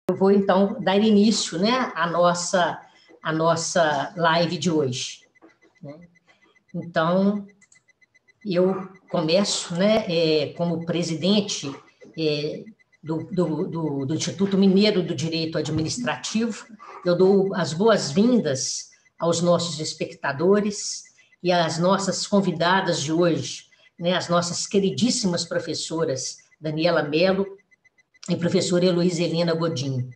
Eu vou, então, dar início, né, à nossa live de hoje. Então, eu começo, né, como presidente do Instituto Mineiro do Direito Administrativo. Eu dou as boas-vindas aos nossos espectadores e às nossas convidadas de hoje, né, as nossas queridíssimas professoras Daniela Mello e professora Heloísa Helena Godinho.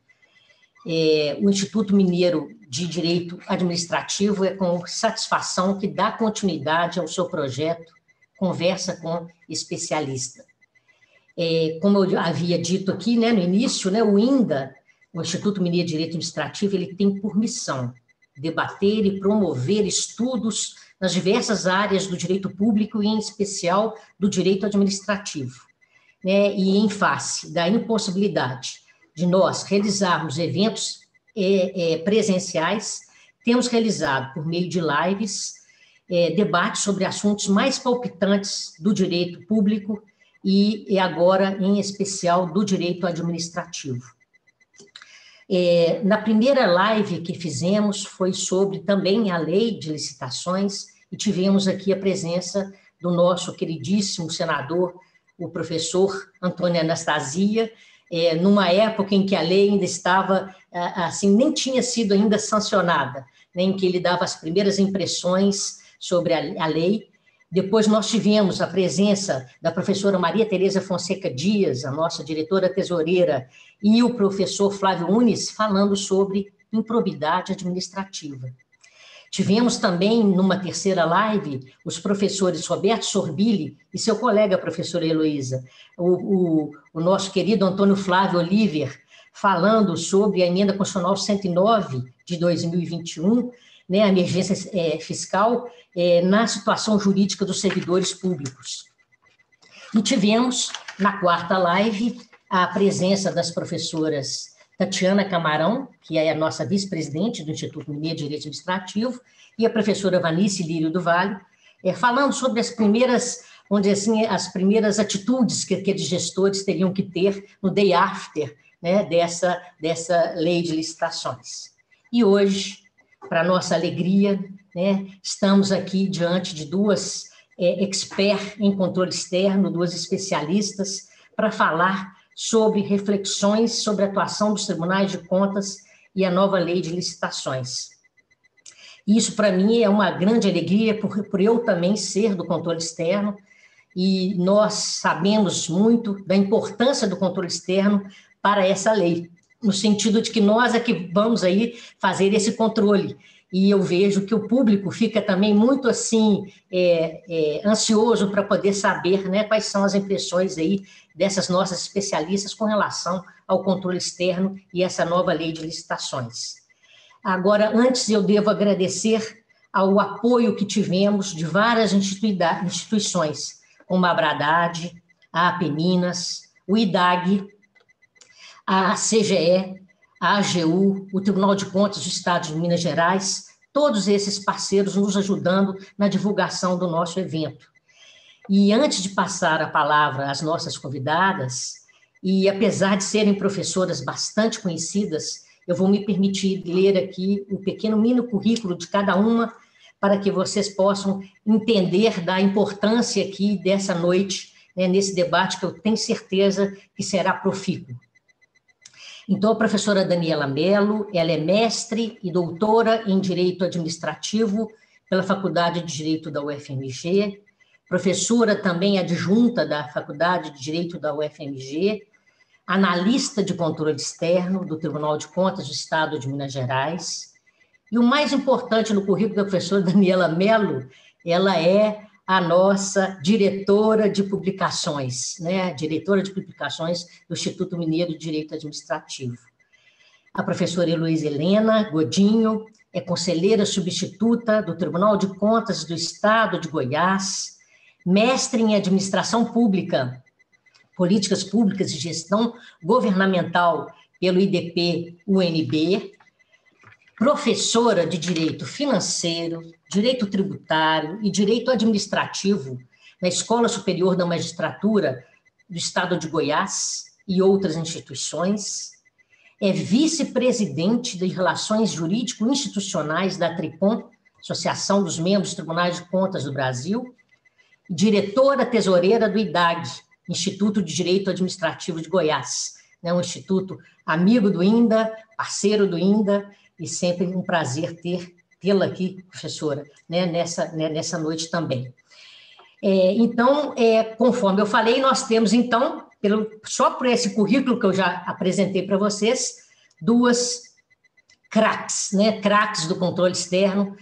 O Instituto Mineiro de Direito Administrativo é com satisfação que dá continuidade ao seu projeto Conversa com Especialista. Como eu havia dito aqui, né, no início, né, o INDA, o Instituto Mineiro de Direito Administrativo, ele tem por missão debater e promover estudos nas diversas áreas do direito público e, em especial, do direito administrativo, né, e em face da impossibilidade de nós realizarmos eventos presenciais, temos realizado, por meio de lives, debates sobre assuntos mais palpitantes do direito público e agora, em especial, do direito administrativo. Na primeira live que fizemos foi sobre também a lei de licitações e tivemos aqui a presença do nosso queridíssimo senador, o professor Antônio Anastasia, numa época em que a lei ainda estava, assim, nem tinha sido ainda sancionada, né, em que ele dava as primeiras impressões sobre a lei. Depois nós tivemos a presença da professora Maria Tereza Fonseca Dias, a nossa diretora tesoureira, e o professor Flávio Unes falando sobre improbidade administrativa. Tivemos também, numa terceira live, os professores Roberto Sorbilli e seu colega, professora Heloísa, o nosso querido Antônio Flávio Oliver, falando sobre a emenda constitucional 109 de 2021, né, a emergência fiscal na situação jurídica dos servidores públicos. E tivemos, na quarta live, a presença das professoras Tatiana Camarão, que é a nossa vice-presidente do Instituto Mineiro de Direito Administrativo, e a professora Vanice Lírio do Vale, falando sobre as primeiras, vamos dizer assim, as primeiras atitudes que aqueles gestores teriam que ter no day after, né, dessa lei de licitações. E hoje, para nossa alegria, né, estamos aqui diante de duas experts em controle externo, duas especialistas, para falar sobre reflexões sobre a atuação dos tribunais de contas e a nova lei de licitações. Isso, para mim, é uma grande alegria, por eu também ser do controle externo, e nós sabemos muito da importância do controle externo para essa lei, no sentido de que nós é que vamos aí fazer esse controle. E eu vejo que o público fica também muito assim ansioso para poder saber, né, quais são as impressões aí dessas nossas especialistas com relação ao controle externo e essa nova lei de licitações. Agora, antes eu devo agradecer ao apoio que tivemos de várias instituições, como a Abradad, a APEminas, o IDAG, a CGE, a AGU, o Tribunal de Contas do Estado de Minas Gerais, todos esses parceiros nos ajudando na divulgação do nosso evento. E antes de passar a palavra às nossas convidadas, e apesar de serem professoras bastante conhecidas, eu vou me permitir ler aqui um pequeno mini currículo de cada uma, para que vocês possam entender da importância aqui dessa noite, né, nesse debate que eu tenho certeza que será profícuo. Então, a professora Daniela Mello, ela é mestre e doutora em Direito Administrativo pela Faculdade de Direito da UFMG, professora também adjunta da Faculdade de Direito da UFMG, analista de controle externo do Tribunal de Contas do Estado de Minas Gerais. E o mais importante no currículo da professora Daniela Mello, ela é a nossa diretora de publicações, né? Diretora de publicações do Instituto Mineiro de Direito Administrativo. A professora Heloísa Helena Godinho é conselheira substituta do Tribunal de Contas do Estado de Goiás, mestre em Administração Pública, Políticas Públicas e Gestão Governamental pelo IDP-UNB, professora de Direito Financeiro, Direito Tributário e Direito Administrativo na Escola Superior da Magistratura do Estado de Goiás e outras instituições. é vice-presidente de Relações Jurídico-Institucionais da Tricom, Associação dos Membros dos Tribunais de Contas do Brasil, diretora tesoureira do IDAG, Instituto de Direito Administrativo de Goiás, né, um instituto amigo do INDA, parceiro do INDA, e sempre um prazer tê-la aqui, professora, né, nessa noite também. Então, conforme eu falei, nós temos, então, só por esse currículo que eu já apresentei para vocês, duas craques, né, craques do controle externo,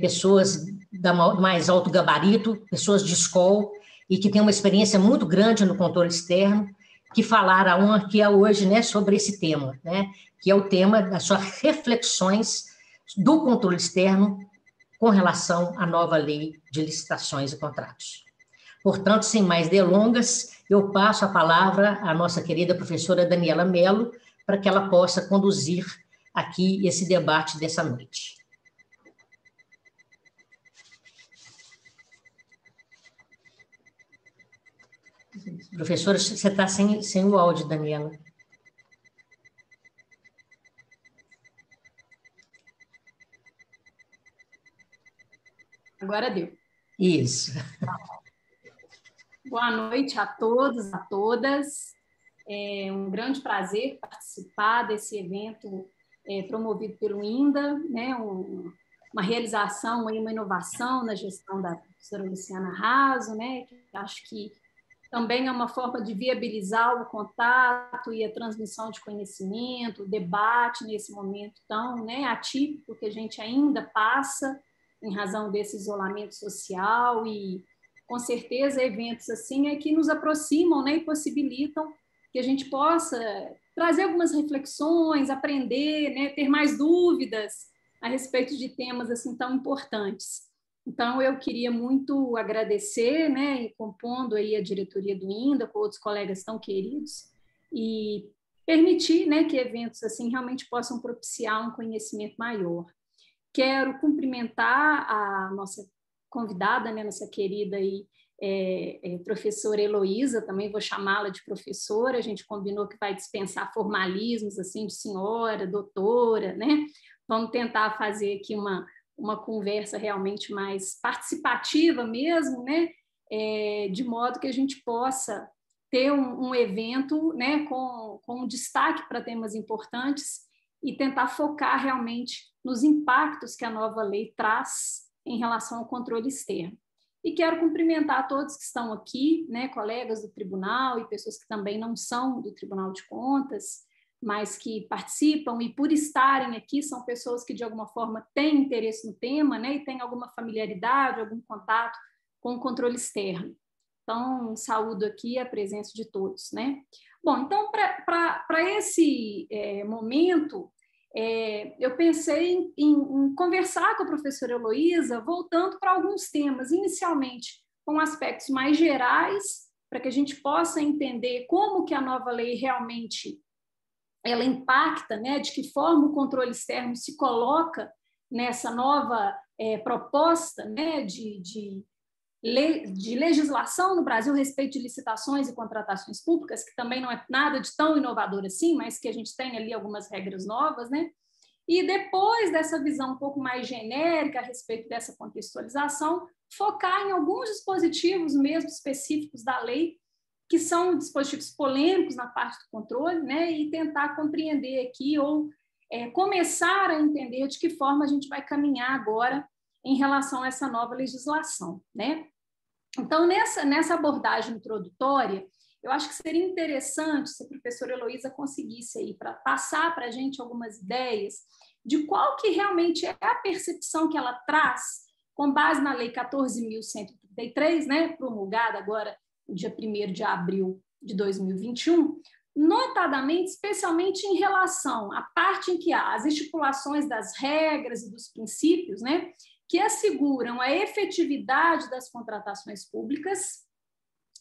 pessoas do mais alto gabarito, pessoas de escola, e que têm uma experiência muito grande no controle externo, que falaram aqui hoje, né, sobre esse tema, né, que é o tema das suas reflexões do controle externo com relação à nova lei de licitações e contratos. Portanto, sem mais delongas, eu passo a palavra à nossa querida professora Daniela Mello, para que ela possa conduzir aqui esse debate dessa noite. Professora, você está sem o áudio, Daniela. Agora deu. Isso. Boa noite a todos, a todas. É um grande prazer participar desse evento promovido pelo INDA, né? Uma realização, uma inovação na gestão da professora Luciana Raso, né? Que acho que também é uma forma de viabilizar o contato e a transmissão de conhecimento, o debate nesse momento tão, né, atípico que a gente ainda passa em razão desse isolamento social, e com certeza eventos assim é que nos aproximam, né, e possibilitam que a gente possa trazer algumas reflexões, aprender, né, ter mais dúvidas a respeito de temas assim tão importantes. Então, eu queria muito agradecer, né, e compondo aí a diretoria do INDA, com outros colegas tão queridos, e permitir, né, que eventos assim realmente possam propiciar um conhecimento maior. Quero cumprimentar a nossa convidada, né, nossa querida aí, professora Heloísa, também vou chamá-la de professora, a gente combinou que vai dispensar formalismos assim de senhora, doutora, né? Vamos tentar fazer aqui uma conversa realmente mais participativa mesmo, né? De modo que a gente possa ter um evento, né, com um destaque para temas importantes e tentar focar realmente nos impactos que a nova lei traz em relação ao controle externo. E quero cumprimentar todos que estão aqui, né, colegas do tribunal e pessoas que também não são do Tribunal de Contas, mas que participam, e por estarem aqui são pessoas que de alguma forma têm interesse no tema, né, e têm alguma familiaridade, algum contato com o controle externo. Então, saúdo aqui a presença de todos, né? Bom, então, para esse momento, eu pensei em conversar com a professora Heloísa, voltando para alguns temas, inicialmente com aspectos mais gerais, para que a gente possa entender como que a nova lei realmente ela impacta, né, de que forma o controle externo se coloca nessa nova proposta, né, de legislação no Brasil a respeito de licitações e contratações públicas, que também não é nada de tão inovador assim, mas que a gente tem ali algumas regras novas, né? E depois dessa visão um pouco mais genérica a respeito dessa contextualização, focar em alguns dispositivos mesmo específicos da lei, que são dispositivos polêmicos na parte do controle, né? E tentar compreender aqui ou começar a entender de que forma a gente vai caminhar agora em relação a essa nova legislação, né? Então, nessa abordagem introdutória, eu acho que seria interessante se a professora Heloísa conseguisse aí para passar para a gente algumas ideias de qual que realmente é a percepção que ela traz com base na Lei 14.133, né, promulgada agora no dia 1º de abril de 2021, notadamente, especialmente em relação à parte em que há as estipulações das regras e dos princípios, né, que asseguram a efetividade das contratações públicas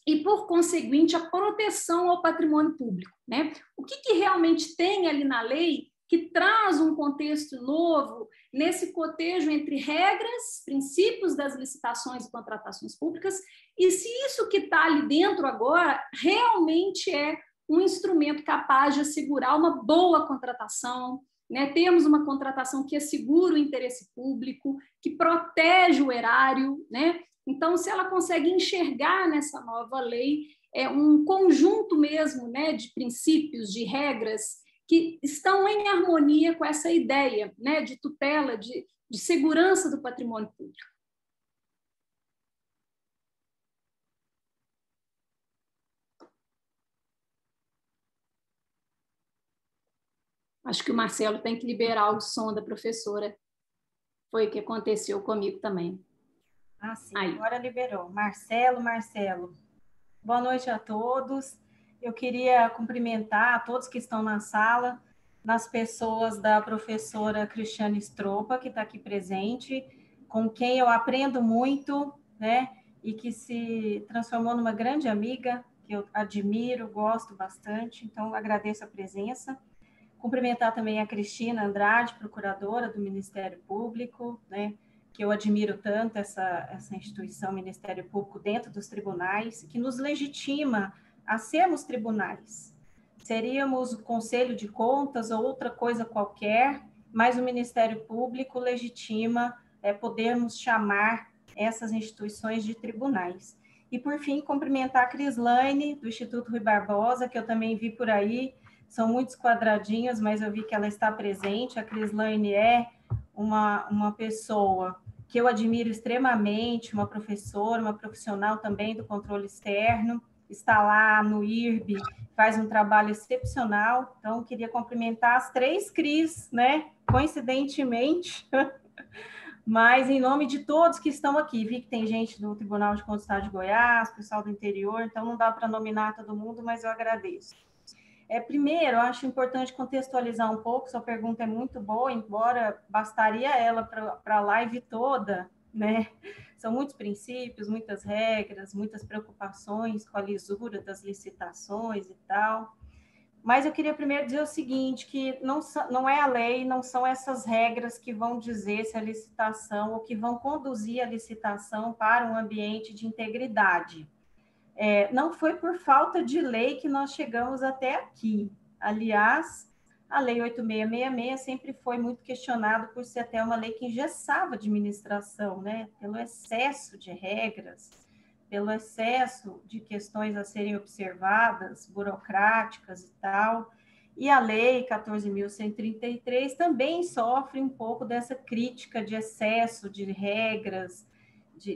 e, por conseguinte, a proteção ao patrimônio público, né? O que realmente tem ali na lei que traz um contexto novo nesse cotejo entre regras, princípios das licitações e contratações públicas, e se isso que está ali dentro agora realmente é um instrumento capaz de assegurar uma boa contratação, né? Temos uma contratação que assegura o interesse público, que protege o erário, né? Então, se ela consegue enxergar nessa nova lei um conjunto mesmo, né, de princípios, de regras que estão em harmonia com essa ideia, né, de tutela, de segurança do patrimônio público. Acho que o Marcelo tem que liberar o som da professora. Foi o que aconteceu comigo também. Ah, sim, aí. Agora liberou. Marcelo. Boa noite a todos. Eu queria cumprimentar a todos que estão na sala, nas pessoas da professora Cristiane Stropa, que está aqui presente, com quem eu aprendo muito, né? E que se transformou numa grande amiga, que eu admiro, gosto bastante. Então, agradeço a presença. Cumprimentar também a Cristina Andrade, procuradora do Ministério Público, né, que eu admiro tanto essa instituição Ministério Público dentro dos tribunais, que nos legitima a sermos tribunais. Seríamos o Conselho de Contas ou outra coisa qualquer, mas o Ministério Público legitima podermos chamar essas instituições de tribunais. E, por fim, cumprimentar a Crislaine, do Instituto Rui Barbosa, que eu também vi por aí. São muitos quadradinhos, mas eu vi que ela está presente. A Crislaine é uma pessoa que eu admiro extremamente, uma professora, uma profissional também do controle externo, está lá no IRB, faz um trabalho excepcional. Então, queria cumprimentar as 3 Cris, né? Coincidentemente, mas em nome de todos que estão aqui. Vi que tem gente do Tribunal de Contas do Estado de Goiás, pessoal do interior, então não dá para nominar todo mundo, mas eu agradeço. Primeiro, eu acho importante contextualizar um pouco, sua pergunta é muito boa, embora bastaria ela para a live toda, né? São muitos princípios, muitas regras, muitas preocupações com a lisura das licitações e tal. Mas eu queria primeiro dizer o seguinte, que não é a lei, não são essas regras que vão dizer se a licitação, ou que vão conduzir a licitação para um ambiente de integridade. Não foi por falta de lei que nós chegamos até aqui. Aliás, a Lei 8666 sempre foi muito questionada por ser até uma lei que engessava a administração, né? Pelo excesso de regras, pelo excesso de questões a serem observadas, burocráticas e tal. E a Lei 14.133 também sofre um pouco dessa crítica de excesso de regras.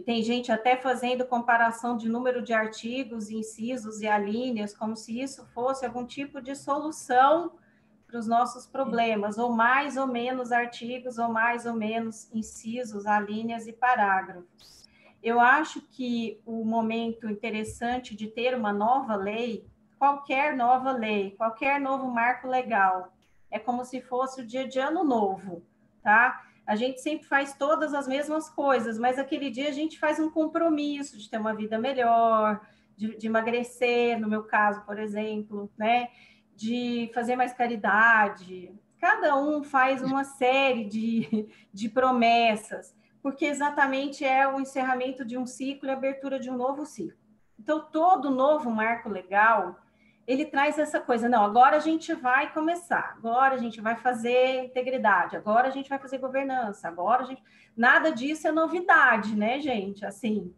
Tem gente até fazendo comparação de número de artigos, incisos e alíneas, como se isso fosse algum tipo de solução para os nossos problemas, ou mais ou menos artigos, ou mais ou menos incisos, alíneas e parágrafos. Eu acho que o momento interessante de ter uma nova lei, qualquer nova lei, qualquer novo marco legal, é como se fosse o dia de ano novo, tá? A gente sempre faz todas as mesmas coisas, mas aquele dia a gente faz um compromisso de ter uma vida melhor, de emagrecer, no meu caso, por exemplo, né? De fazer mais caridade. Cada um faz uma série de promessas, porque exatamente é o encerramento de um ciclo e a abertura de um novo ciclo. Então, todo novo marco legal, ele traz essa coisa, não, agora a gente vai começar, agora a gente vai fazer integridade, agora a gente vai fazer governança, agora a gente... Nada disso é novidade, né, gente? Assim,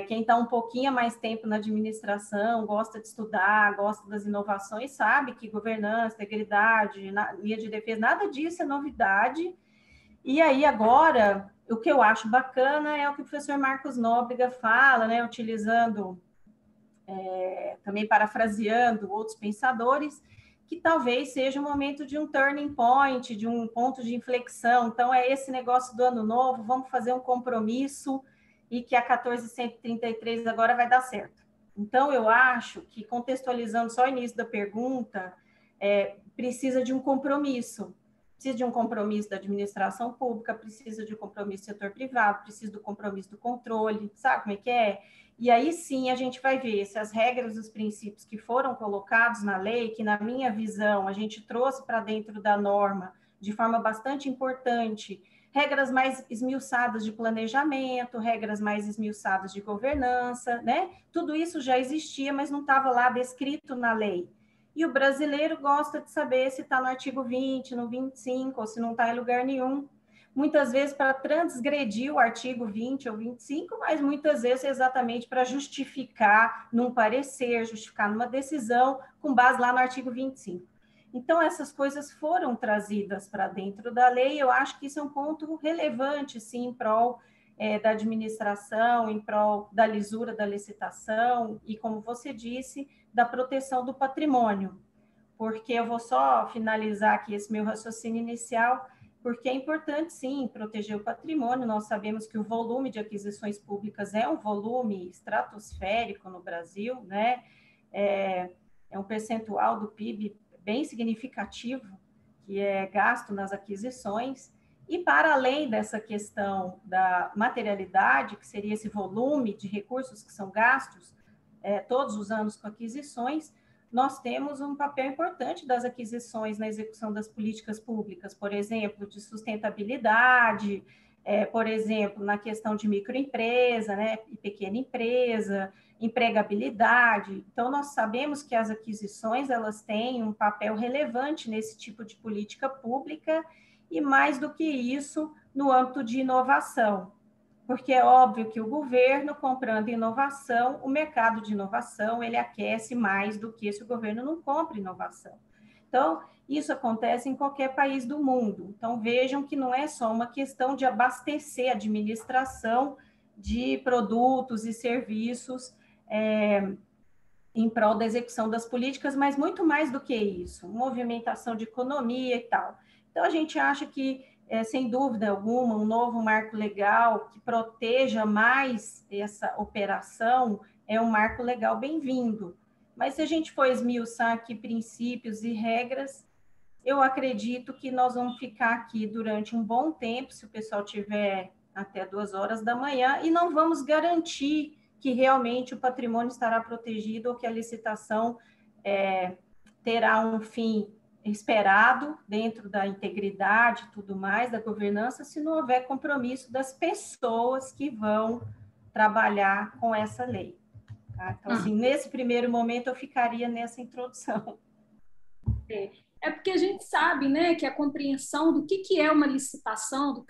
quem está um pouquinho mais tempo na administração, gosta de estudar, gosta das inovações, sabe que governança, integridade, linha de defesa, nada disso é novidade. E aí, agora, o que eu acho bacana é o que o professor Marcos Nóbrega fala, né, utilizando... também parafraseando outros pensadores, que talvez seja o momento de um turning point, de um ponto de inflexão. Então, é esse negócio do ano novo, vamos fazer um compromisso e que a 14.133 agora vai dar certo. Então, eu acho que, contextualizando só o início da pergunta, precisa de um compromisso. Precisa de um compromisso da administração pública, precisa de um compromisso do setor privado, precisa do compromisso do controle, sabe como é que é? E aí sim a gente vai ver se as regras, os princípios que foram colocados na lei, que na minha visão a gente trouxe para dentro da norma de forma bastante importante, regras mais esmiuçadas de planejamento, regras mais esmiuçadas de governança, né? Tudo isso já existia, mas não estava lá descrito na lei. E o brasileiro gosta de saber se está no artigo 20, no 25, ou se não está em lugar nenhum. Muitas vezes para transgredir o artigo 20 ou 25, mas muitas vezes exatamente para justificar num parecer, justificar numa decisão, com base lá no artigo 25. Então, essas coisas foram trazidas para dentro da lei, eu acho que isso é um ponto relevante, sim, em prol da administração, em prol da lisura da licitação e, como você disse, da proteção do patrimônio. Porque eu vou só finalizar aqui esse meu raciocínio inicial, porque é importante, sim, proteger o patrimônio. Nós sabemos que o volume de aquisições públicas é um volume estratosférico no Brasil, né? É um percentual do PIB bem significativo que é gasto nas aquisições. E, para além dessa questão da materialidade, que seria esse volume de recursos que são gastos todos os anos com aquisições, nós temos um papel importante das aquisições na execução das políticas públicas, por exemplo, de sustentabilidade, por exemplo, na questão de microempresa, né, e pequena empresa, empregabilidade. Então, nós sabemos que as aquisições elas têm um papel relevante nesse tipo de política pública e, mais do que isso, no âmbito de inovação. Porque é óbvio que o governo, comprando inovação, o mercado de inovação, ele aquece mais do que se o governo não compra inovação. Então, isso acontece em qualquer país do mundo. Então, vejam que não é só uma questão de abastecer a administração de produtos e serviços em prol da execução das políticas, mas muito mais do que isso, movimentação de economia e tal. Então, a gente acha que sem dúvida alguma, um novo marco legal que proteja mais essa operação é um marco legal bem-vindo. Mas se a gente for esmiuçar aqui princípios e regras, eu acredito que nós vamos ficar aqui durante um bom tempo, se o pessoal tiver até 2 horas da manhã, e não vamos garantir que realmente o patrimônio estará protegido ou que a licitação terá um fim esperado dentro da integridade e tudo mais, da governança, se não houver compromisso das pessoas que vão trabalhar com essa lei. Tá? Então, assim, nesse primeiro momento, eu ficaria nessa introdução. É porque a gente sabe, né, que a compreensão do que é uma licitação,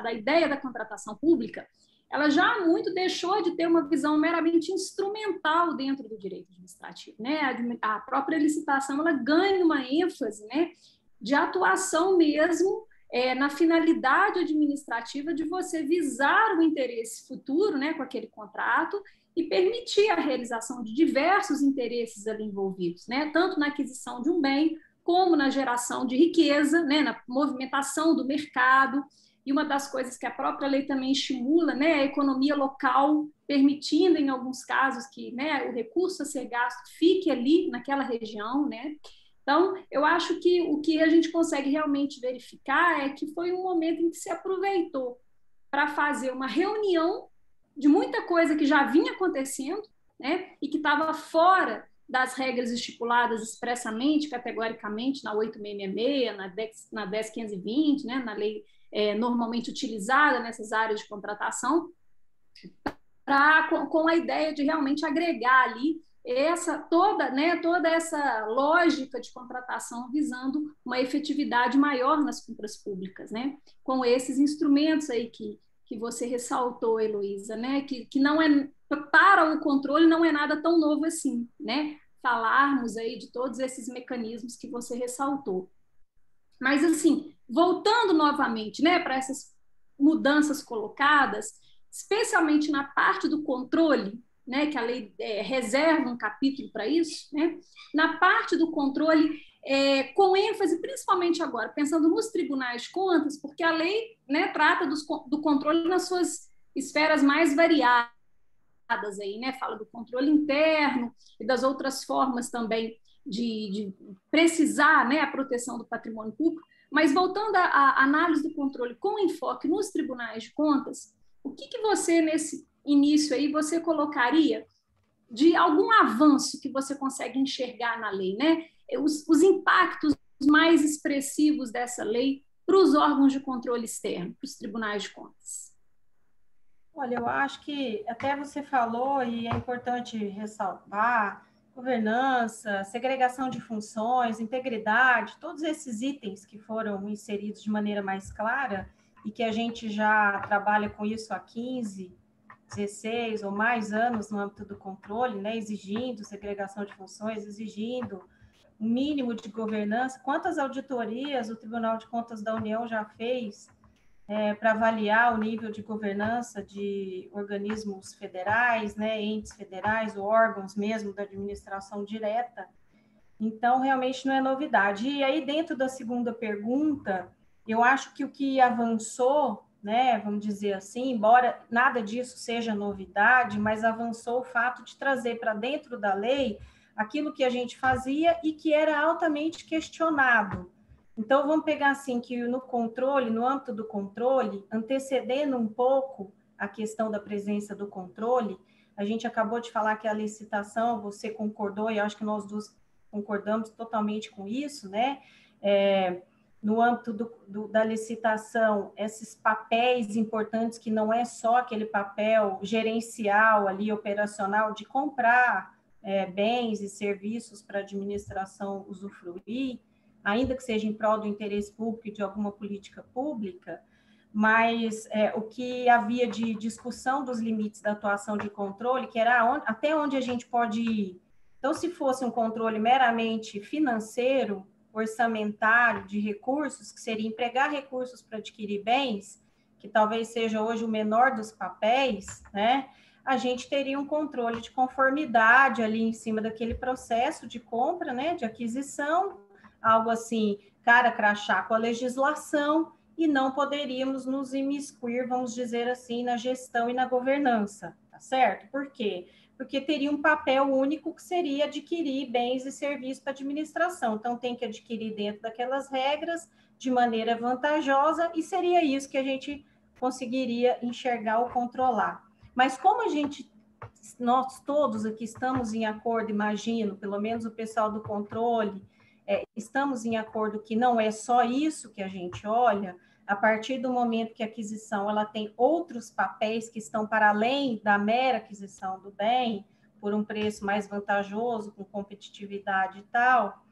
da ideia da contratação pública, ela já há muito deixou de ter uma visão meramente instrumental dentro do direito administrativo, né? A própria licitação ela ganha uma ênfase, né, de atuação mesmo na finalidade administrativa de você visar o interesse futuro, né, com aquele contrato e permitir a realização de diversos interesses ali envolvidos, né, tanto na aquisição de um bem como na geração de riqueza, né, na movimentação do mercado. E uma das coisas que a própria lei também estimula, né, a economia local, permitindo, em alguns casos, que, né, o recurso a ser gasto fique ali, naquela região, né? Então, eu acho que o que a gente consegue realmente verificar é que foi um momento em que se aproveitou para fazer uma reunião de muita coisa que já vinha acontecendo, né, e que estava fora das regras estipuladas expressamente, categoricamente, na 8666, na 10520, né, na lei normalmente utilizada nessas áreas de contratação, com a ideia de realmente agregar ali toda essa lógica de contratação visando uma efetividade maior nas compras públicas, né? Com esses instrumentos aí que você ressaltou, Heloísa, né? Que não é, para o controle não é nada tão novo assim, né? Falarmos aí de todos esses mecanismos que você ressaltou. Mas, assim, voltando novamente, né, para essas mudanças colocadas, especialmente na parte do controle, né, que a lei reserva um capítulo para isso, né, na parte do controle, com ênfase, principalmente agora, pensando nos tribunais de contas, porque a lei, né, trata do controle nas suas esferas mais variadas, aí, né, fala do controle interno e das outras formas também de precisar, né, a proteção do patrimônio público, mas voltando à análise do controle com enfoque nos tribunais de contas, o que você, nesse início aí, você colocaria de algum avanço que você consegue enxergar na lei, né? Os impactos mais expressivos dessa lei para os órgãos de controle externo, para os tribunais de contas? Olha, eu acho que até você falou, e é importante ressaltar, governança, segregação de funções, integridade, todos esses itens que foram inseridos de maneira mais clara e que a gente já trabalha com isso há 15, 16 ou mais anos no âmbito do controle, né, exigindo segregação de funções, exigindo um mínimo de governança. Quantas auditorias o Tribunal de Contas da União já fez para avaliar o nível de governança de organismos federais, né, entes federais, ou órgãos mesmo da administração direta? Então, realmente não é novidade. E aí, dentro da segunda pergunta, eu acho que o que avançou, né, vamos dizer assim, embora nada disso seja novidade, mas avançou o fato de trazer para dentro da lei aquilo que a gente fazia e que era altamente questionado. Então, vamos pegar assim, que no controle, no âmbito do controle, antecedendo um pouco a questão da presença do controle, a gente acabou de falar que a licitação, você concordou, e acho que nós duas concordamos totalmente com isso, né? No âmbito da licitação, esses papéis importantes, que não é só aquele papel gerencial ali, operacional, de comprar bens e serviços para a administração usufruir, ainda que seja em prol do interesse público e de alguma política pública, mas o que havia de discussão dos limites da atuação de controle, que era até onde a gente pode ir. Então, se fosse um controle meramente financeiro, orçamentário, de recursos, que seria empregar recursos para adquirir bens, que talvez seja hoje o menor dos papéis, né? A gente teria um controle de conformidade ali em cima daquele processo de compra, né, de aquisição, algo assim, cara crachá com a legislação, e não poderíamos nos imiscuir, vamos dizer assim, na gestão e na governança, tá certo? Por quê? Porque teria um papel único que seria adquirir bens e serviços para a administração. Então, tem que adquirir dentro daquelas regras, de maneira vantajosa, e seria isso que a gente conseguiria enxergar ou controlar. Mas como nós todos aqui estamos em acordo, imagino, pelo menos o pessoal do controle, estamos em acordo que não é só isso que a gente olha, a partir do momento que a aquisição ela tem outros papéis que estão para além da mera aquisição do bem, por um preço mais vantajoso, com competitividade e tal,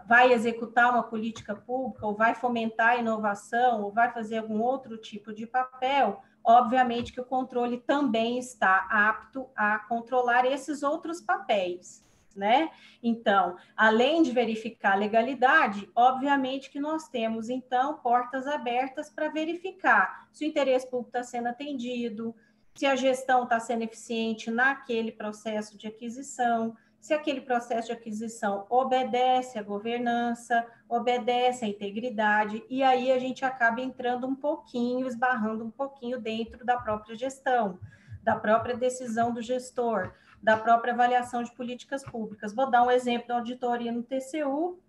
vai executar uma política pública, ou vai fomentar a inovação, ou vai fazer algum outro tipo de papel, obviamente que o controle também está apto a controlar esses outros papéis, né? Então, além de verificar a legalidade, obviamente que nós temos, então, portas abertas para verificar se o interesse público está sendo atendido, se a gestão está sendo eficiente naquele processo de aquisição, se aquele processo de aquisição obedece à governança, obedece à integridade, e aí a gente acaba entrando um pouquinho, esbarrando um pouquinho dentro da própria gestão, da própria decisão do gestor, da própria avaliação de políticas públicas. Vou dar um exemplo da auditoria no TCU,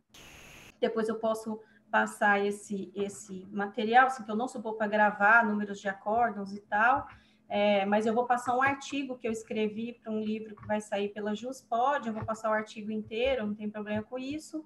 depois eu posso passar esse material, assim, que eu não sou boa para gravar números de acórdãos e tal, mas eu vou passar um artigo que eu escrevi para um livro que vai sair pela JusPod, eu vou passar o artigo inteiro, não tem problema com isso.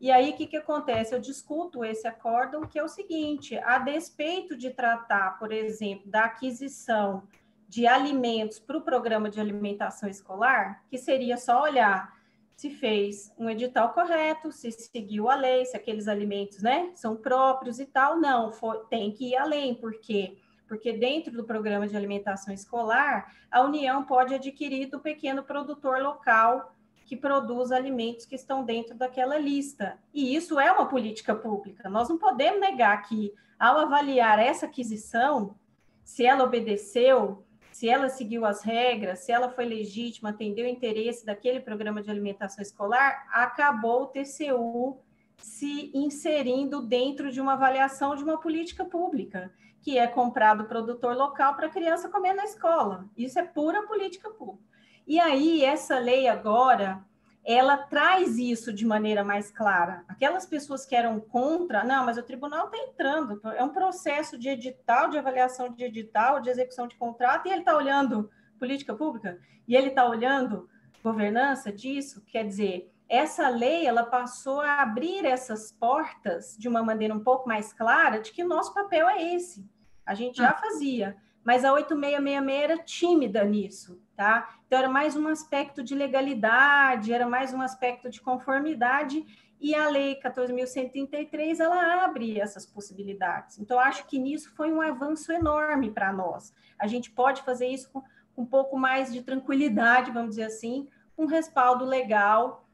E aí, o que acontece? Eu discuto esse acórdão, que é o seguinte: a despeito de tratar, por exemplo, da aquisição de alimentos para o programa de alimentação escolar, que seria só olhar se fez um edital correto, se seguiu a lei, se aqueles alimentos, né, são próprios e tal. Não, tem que ir além. Por quê? Porque dentro do programa de alimentação escolar, a União pode adquirir do pequeno produtor local que produz alimentos que estão dentro daquela lista. E isso é uma política pública. Nós não podemos negar que, ao avaliar essa aquisição, se ela obedeceu, se ela seguiu as regras, se ela foi legítima, atendeu o interesse daquele programa de alimentação escolar, acabou o TCU se inserindo dentro de uma avaliação de uma política pública, que é comprar do produtor local para a criança comer na escola. Isso é pura política pública. E aí, essa lei agora, ela traz isso de maneira mais clara. Aquelas pessoas que eram contra, não, mas o tribunal está entrando, é um processo de edital, de avaliação de edital, de execução de contrato, e ele está olhando política pública, e ele está olhando governança disso. Quer dizer, essa lei, ela passou a abrir essas portas de uma maneira um pouco mais clara, de que o nosso papel é esse. A gente já fazia, mas a 8666 era tímida nisso, tá? Então, era mais um aspecto de legalidade, era mais um aspecto de conformidade, e a Lei 14.133, ela abre essas possibilidades. Então, acho que nisso foi um avanço enorme para nós. A gente pode fazer isso com um pouco mais de tranquilidade, vamos dizer assim, um respaldo legal,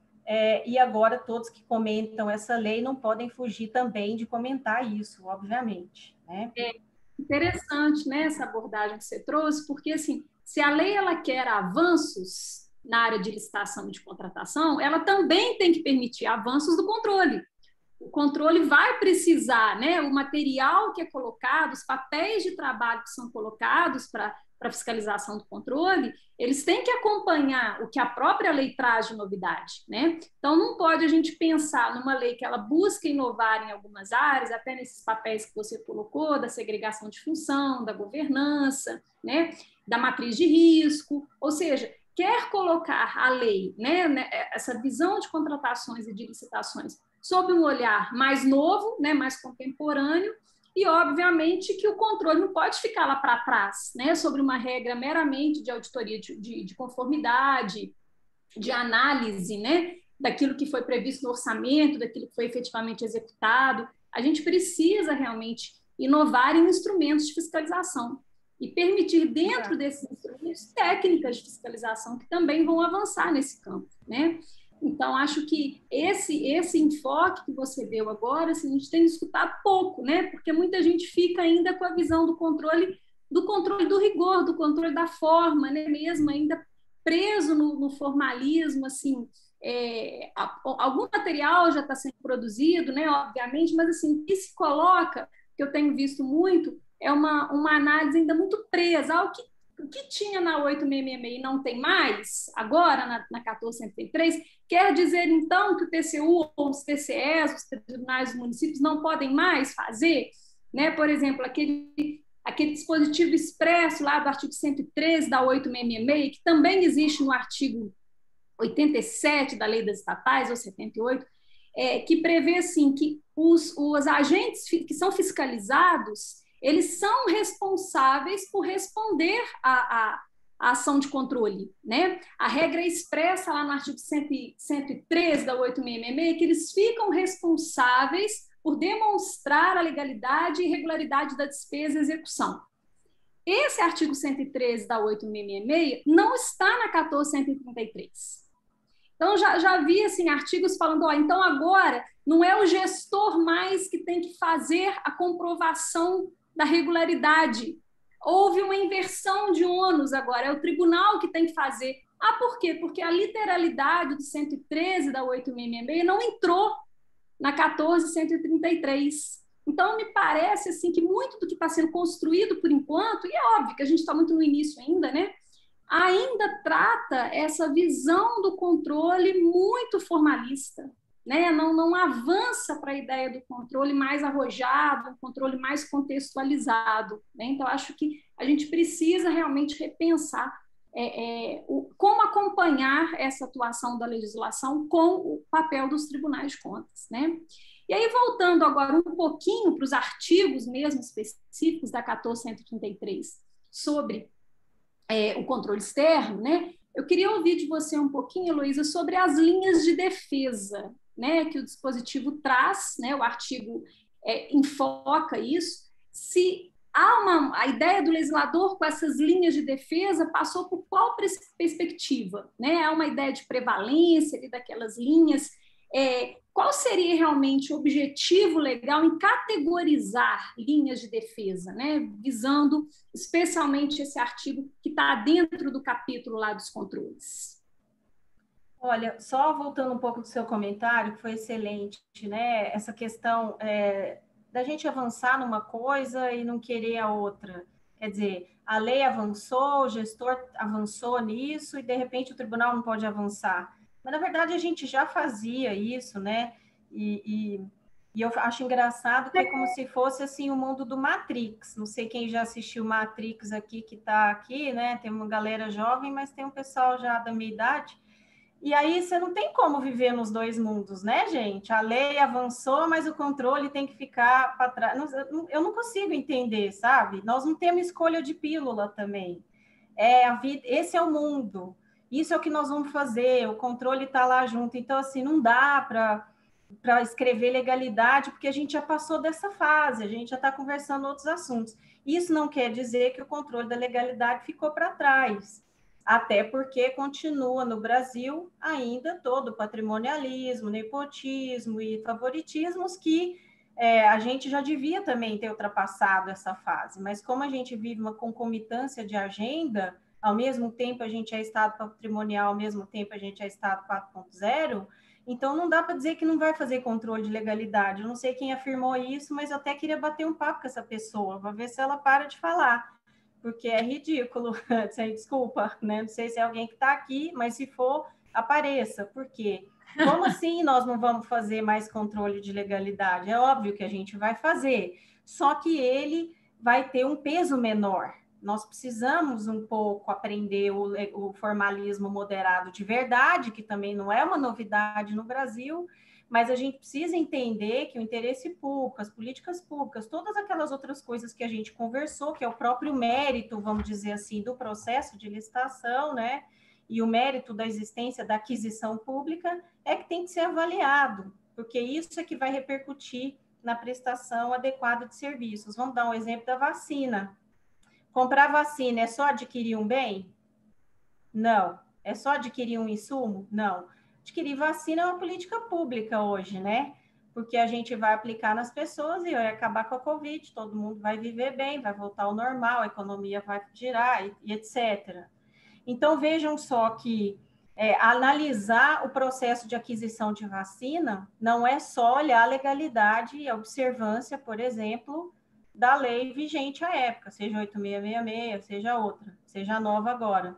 e agora todos que comentam essa lei não podem fugir também de comentar isso, obviamente, né? Interessante, né, essa abordagem que você trouxe, porque assim, se a lei ela quer avanços na área de licitação e de contratação, ela também tem que permitir avanços do controle. O controle vai precisar, né, o material que é colocado, os papéis de trabalho que são colocados para fiscalização do controle, eles têm que acompanhar o que a própria lei traz de novidade, né? Então, não pode a gente pensar numa lei que ela busca inovar em algumas áreas, até nesses papéis que você colocou, da segregação de função, da governança, né, da matriz de risco, ou seja, quer colocar a lei, né, essa visão de contratações e de licitações sob um olhar mais novo, né, mais contemporâneo, e, obviamente, que o controle não pode ficar lá para trás, né, sobre uma regra meramente de auditoria de conformidade, de análise, né, daquilo que foi previsto no orçamento, daquilo que foi efetivamente executado. A gente precisa realmente inovar em instrumentos de fiscalização e permitir dentro desses instrumentos técnicas de fiscalização que também vão avançar nesse campo, né? Então, acho que esse enfoque que você deu agora, assim, a gente tem escutado pouco, né? Porque muita gente fica ainda com a visão do controle do rigor, do controle da forma, né? Mesmo ainda preso no formalismo, assim, algum material já está sendo produzido, né? Obviamente, mas assim, o que se coloca, que eu tenho visto muito, é uma análise ainda muito presa ao que o que tinha na 8666 e não tem mais, agora na 1403, quer dizer, então, que o TCU ou os TCEs, os tribunais dos municípios, não podem mais fazer, né? Por exemplo, aquele dispositivo expresso lá do artigo 113 da 8666, que também existe no artigo 87 da Lei das Estatais, ou 78, que prevê assim, que os agentes que são fiscalizados, eles são responsáveis por responder à ação de controle, né? A regra é expressa lá no artigo 113 da 8666 que eles ficam responsáveis por demonstrar a legalidade e regularidade da despesa e execução. Esse artigo 113 da 8666 não está na 1433. Então, já vi assim, artigos falando, então agora não é o gestor mais que tem que fazer a comprovação da regularidade. Houve uma inversão de ônus agora, é o tribunal que tem que fazer. Por quê? Porque a literalidade do 113 da 8666 não entrou na 14.133. Então, me parece assim, que muito do que está sendo construído por enquanto, e é óbvio que a gente está muito no início ainda, né? Ainda trata essa visão do controle muito formalista, né? Não avança para a ideia do controle mais arrojado, um controle mais contextualizado, né? Então, acho que a gente precisa realmente repensar como acompanhar essa atuação da legislação com o papel dos tribunais de contas, né? E aí, voltando agora um pouquinho para os artigos mesmo específicos da 14.133 sobre o controle externo, né? Eu queria ouvir de você um pouquinho, Heloísa, sobre as linhas de defesa, né, que o dispositivo traz, né, o artigo enfoca isso, se a ideia do legislador com essas linhas de defesa passou por qual perspectiva, né? Há uma ideia de prevalência ali daquelas linhas, qual seria realmente o objetivo legal em categorizar linhas de defesa, né? Visando especialmente esse artigo que está dentro do capítulo lá dos controles? Olha, só voltando um pouco do seu comentário, que foi excelente, né? Essa questão da gente avançar numa coisa e não querer a outra. Quer dizer, a lei avançou, o gestor avançou nisso e, de repente, o tribunal não pode avançar. Mas, na verdade, a gente já fazia isso, né? E eu acho engraçado que é como se fosse, assim, o mundo do Matrix. Não sei quem já assistiu Matrix aqui, que está aqui, né? Tem uma galera jovem, mas tem um pessoal já da minha idade. E aí você não tem como viver nos dois mundos, né, gente? A lei avançou, mas o controle tem que ficar para trás. Eu não consigo entender, sabe? Nós não temos escolha de pílula também. É a vida, esse é o mundo. Isso é o que nós vamos fazer, o controle está lá junto. Então, assim, não dá para escrever legalidade, porque a gente já passou dessa fase, a gente já está conversando outros assuntos. Isso não quer dizer que o controle da legalidade ficou para trás, até porque continua no Brasil ainda todo o patrimonialismo, nepotismo e favoritismos que a gente já devia também ter ultrapassado essa fase, mas como a gente vive uma concomitância de agenda, ao mesmo tempo a gente é Estado patrimonial, ao mesmo tempo a gente é Estado 4.0, então não dá para dizer que não vai fazer controle de legalidade. Eu não sei quem afirmou isso, mas eu até queria bater um papo com essa pessoa, para ver se ela para de falar, porque é ridículo, desculpa, né? Não sei se é alguém que está aqui, mas se for, apareça, por quê? Como assim nós não vamos fazer mais controle de legalidade? É óbvio que a gente vai fazer, só que ele vai ter um peso menor. Nós precisamos um pouco aprender o formalismo moderado de verdade, que também não é uma novidade no Brasil, mas a gente precisa entender que o interesse público, as políticas públicas, todas aquelas outras coisas que a gente conversou, que é o próprio mérito, vamos dizer assim, do processo de licitação, né? E o mérito da existência da aquisição pública é que tem que ser avaliado, porque isso é que vai repercutir na prestação adequada de serviços. Vamos dar um exemplo da vacina. Comprar vacina é só adquirir um bem? Não. É só adquirir um insumo? Não. Adquirir vacina é uma política pública hoje, né? Porque a gente vai aplicar nas pessoas e vai acabar com a Covid, todo mundo vai viver bem, vai voltar ao normal, a economia vai girar e etc. Então, vejam só que analisar o processo de aquisição de vacina não é só olhar a legalidade e a observância, por exemplo, da lei vigente à época, seja 8666, seja outra, seja nova agora.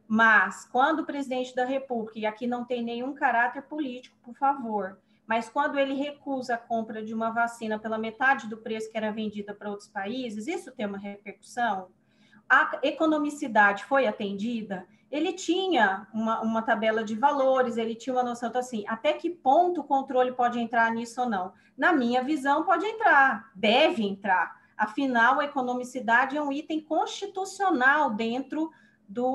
Mas, quando o presidente da República, e aqui não tem nenhum caráter político, por favor, mas quando ele recusa a compra de uma vacina pela metade do preço que era vendida para outros países, isso tem uma repercussão? A economicidade foi atendida? Ele tinha uma tabela de valores, ele tinha uma noção, então assim, até que ponto o controle pode entrar nisso ou não? Na minha visão, pode entrar, deve entrar. Afinal, a economicidade é um item constitucional dentro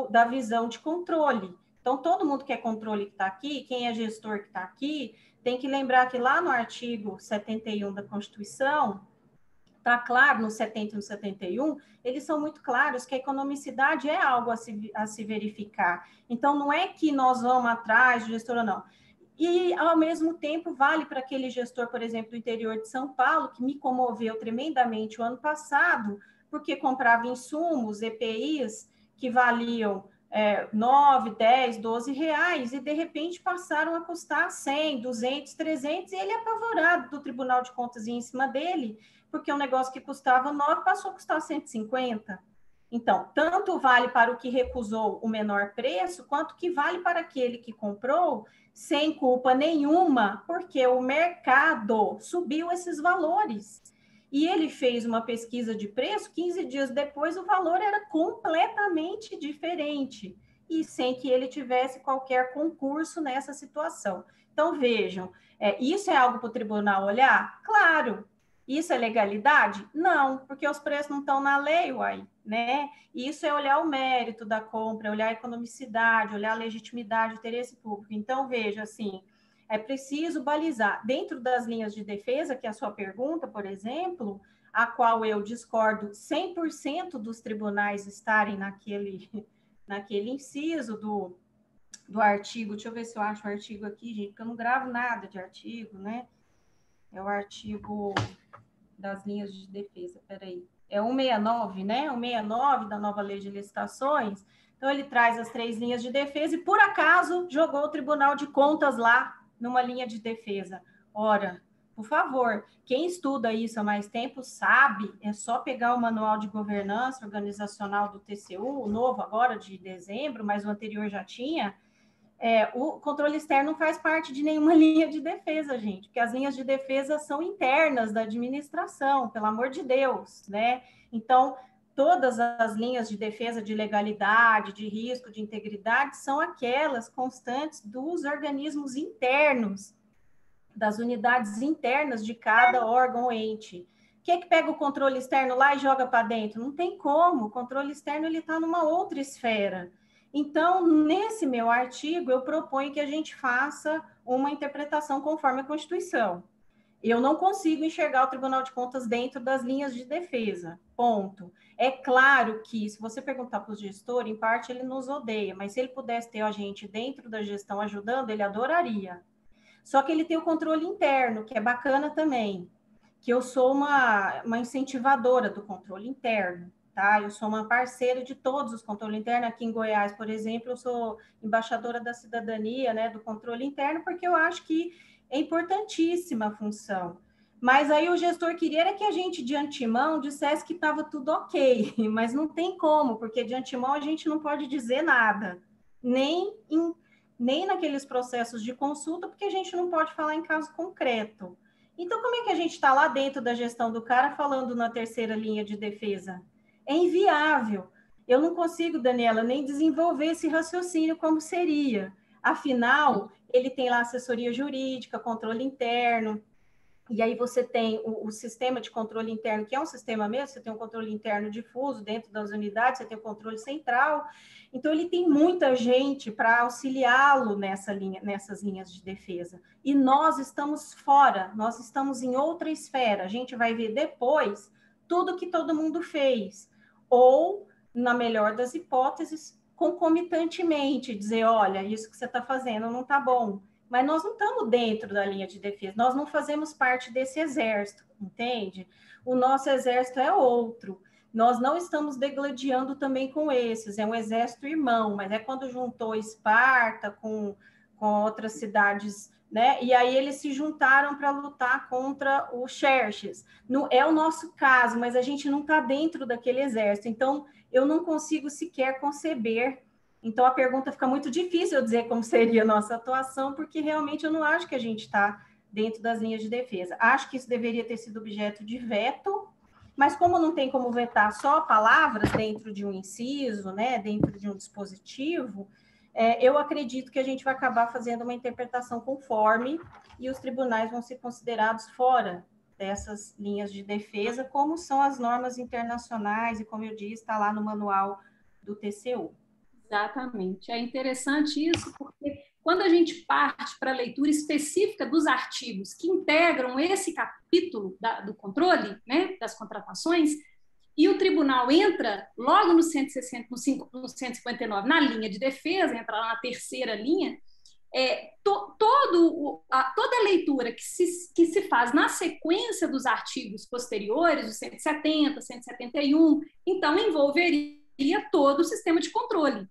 da visão de controle. Então, todo mundo que é controle que está aqui, quem é gestor que está aqui, tem que lembrar que lá no artigo 71 da Constituição, está claro, no 70 e no 71, eles são muito claros que a economicidade é algo a se verificar. Então, não é que nós vamos atrás do gestor ou não. E, ao mesmo tempo, vale para aquele gestor, por exemplo, do interior de São Paulo, que me comoveu tremendamente o ano passado, porque comprava insumos, EPIs, que valiam 9, 10, 12 reais, e de repente passaram a custar 100, 200, 300, e ele apavorado do Tribunal de Contas em cima dele, porque um negócio que custava 9 passou a custar 150. Então, tanto vale para o que recusou o menor preço, quanto que vale para aquele que comprou sem culpa nenhuma, porque o mercado subiu esses valores. E ele fez uma pesquisa de preço, 15 dias depois o valor era completamente diferente, e sem que ele tivesse qualquer concurso nessa situação. Então, vejam, isso é algo para o tribunal olhar? Claro. Isso é legalidade? Não, porque os preços não estão na lei, uai, né? Isso é olhar o mérito da compra, olhar a economicidade, olhar a legitimidade, o interesse público. Então, veja, assim, é preciso balizar. Dentro das linhas de defesa, que é a sua pergunta, por exemplo, a qual eu discordo 100% dos tribunais estarem naquele inciso do artigo, deixa eu ver se eu acho o artigo aqui, gente, porque eu não gravo nada de artigo, né? É o artigo das linhas de defesa, peraí. É 169, né? 169 da nova lei de licitações. Então, ele traz as 3 linhas de defesa e, por acaso, jogou o Tribunal de Contas lá numa linha de defesa. Ora, por favor, quem estuda isso há mais tempo sabe, é só pegar o Manual de Governança Organizacional do TCU, o novo agora de dezembro, mas o anterior já tinha. O controle externo não faz parte de nenhuma linha de defesa, gente, porque as linhas de defesa são internas da administração, pelo amor de Deus, né? Então, todas as linhas de defesa de legalidade, de risco, de integridade, são aquelas constantes dos organismos internos, das unidades internas de cada órgão ou ente. O que é que pega o controle externo lá e joga para dentro? Não tem como, o controle externo está numa outra esfera. Então, nesse meu artigo, eu proponho que a gente faça uma interpretação conforme a Constituição. Eu não consigo enxergar o Tribunal de Contas dentro das linhas de defesa, ponto. É claro que, se você perguntar para o gestor, em parte ele nos odeia, mas se ele pudesse ter a gente dentro da gestão ajudando, ele adoraria. Só que ele tem o controle interno, que é bacana também, que eu sou uma incentivadora do controle interno, tá? Eu sou uma parceira de todos os controles internos. Aqui em Goiás, por exemplo, eu sou embaixadora da cidadania, né, do controle interno, porque eu acho que é importantíssima a função. Mas aí o gestor queria que a gente, de antemão, dissesse que estava tudo ok, mas não tem como, porque de antemão a gente não pode dizer nada, nem naqueles processos de consulta, porque a gente não pode falar em caso concreto. Então, como é que a gente está lá dentro da gestão do cara falando na terceira linha de defesa? É inviável. Eu não consigo, Daniela, nem desenvolver esse raciocínio como seria. Afinal, ele tem lá assessoria jurídica, controle interno, e aí você tem o sistema de controle interno, que é um sistema mesmo, você tem um controle interno difuso dentro das unidades, você tem o controle central, então ele tem muita gente para auxiliá-lo nessas linhas de defesa. E nós estamos fora, nós estamos em outra esfera, a gente vai ver depois tudo que todo mundo fez, ou, na melhor das hipóteses, concomitantemente, dizer, olha, isso que você está fazendo não está bom. Mas nós não estamos dentro da linha de defesa, nós não fazemos parte desse exército, entende? O nosso exército é outro, nós não estamos degladiando também com esses, é um exército irmão, mas é quando juntou Esparta com outras cidades, né? E aí eles se juntaram para lutar contra o Xerxes. Não é o nosso caso, mas a gente não está dentro daquele exército, então eu não consigo sequer conceber. Então, a pergunta fica muito difícil eu dizer como seria a nossa atuação, porque realmente eu não acho que a gente está dentro das linhas de defesa. Acho que isso deveria ter sido objeto de veto, mas como não tem como vetar só palavras dentro de um inciso, né, dentro de um dispositivo, eu acredito que a gente vai acabar fazendo uma interpretação conforme e os tribunais vão ser considerados fora dessas linhas de defesa, como são as normas internacionais, e como eu disse, está lá no manual do TCU. Exatamente. É interessante isso, porque quando a gente parte para a leitura específica dos artigos que integram esse capítulo do controle, né, das contratações, e o tribunal entra logo no 160, no 159, na linha de defesa, entra lá na terceira linha, toda a leitura que se faz na sequência dos artigos posteriores, o 170, 171, então envolveria todo o sistema de controle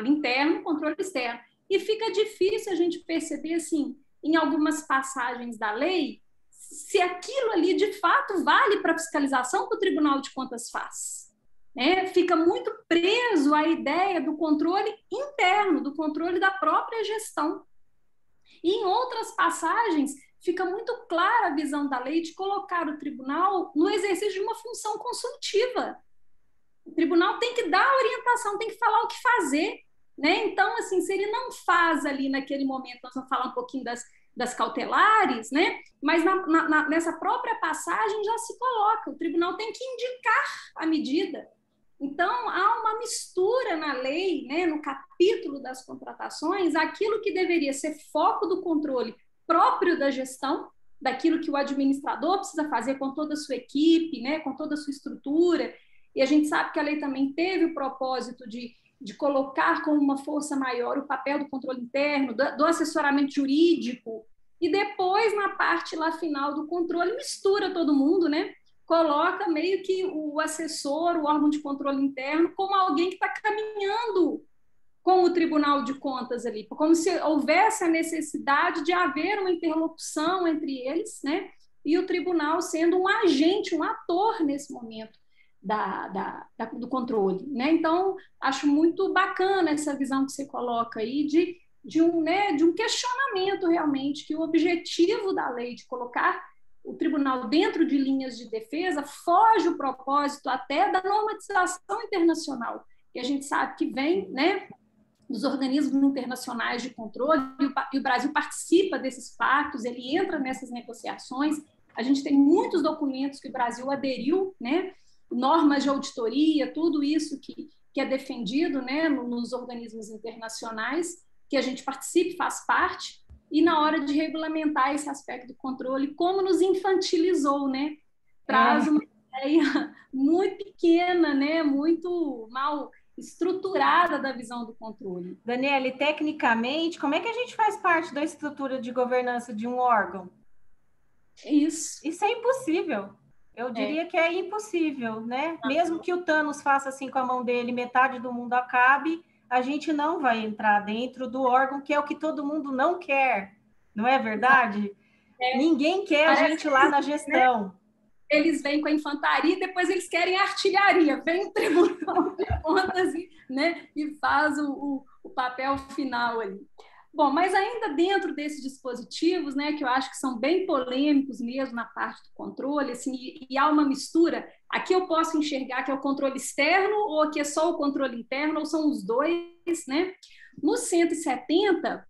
interno, controle externo. E fica difícil a gente perceber, assim, em algumas passagens da lei, se aquilo ali, de fato, vale para a fiscalização que o Tribunal de Contas faz. Fica muito preso à ideia do controle interno, do controle da própria gestão. E em outras passagens, fica muito clara a visão da lei de colocar o tribunal no exercício de uma função consultiva. O tribunal tem que dar orientação, tem que falar o que fazer, né? Então, assim, se ele não faz ali naquele momento, nós vamos falar um pouquinho das cautelares, né? Mas nessa própria passagem já se coloca, o tribunal tem que indicar a medida. Então, há uma mistura na lei, né, no capítulo das contratações, aquilo que deveria ser foco do controle próprio da gestão, daquilo que o administrador precisa fazer com toda a sua equipe, né, com toda a sua estrutura. E a gente sabe que a lei também teve o propósito de colocar como uma força maior o papel do controle interno, do assessoramento jurídico, e depois, na parte lá final do controle, mistura todo mundo, né? Coloca meio que o assessor, o órgão de controle interno, como alguém que está caminhando com o Tribunal de Contas ali, como se houvesse a necessidade de haver uma interlocução entre eles, né? E o tribunal sendo um agente, um ator nesse momento do controle, né? Então, acho muito bacana essa visão que você coloca aí de um questionamento realmente, que o objetivo da lei de colocar o tribunal, dentro de linhas de defesa, foge o propósito até da normatização internacional, que a gente sabe que vem, né, dos organismos internacionais de controle, e o Brasil participa desses pactos, ele entra nessas negociações. A gente tem muitos documentos que o Brasil aderiu, né, normas de auditoria, tudo isso que é defendido, né, nos organismos internacionais, que a gente participe, faz parte, e na hora de regulamentar esse aspecto do controle, como nos infantilizou, né, traz uma ideia muito pequena, né, muito mal estruturada da visão do controle. Daniele, tecnicamente, como é que a gente faz parte da estrutura de governança de um órgão? Isso é impossível. Eu diria que é impossível, né? Mesmo que o Thanos faça assim com a mão dele, metade do mundo acabe, a gente não vai entrar dentro do órgão, que é o que todo mundo não quer, não é verdade? Ninguém quer a gente lá na gestão. Né? Eles vêm com a infantaria e depois eles querem a artilharia. Vem o Tribunal de Contas e faz o papel final ali. Bom, mas ainda dentro desses dispositivos, né, que eu acho que são bem polêmicos mesmo na parte do controle, assim, e há uma mistura. Aqui eu posso enxergar que é o controle externo, ou aqui é só o controle interno, ou são os dois, né? No 170,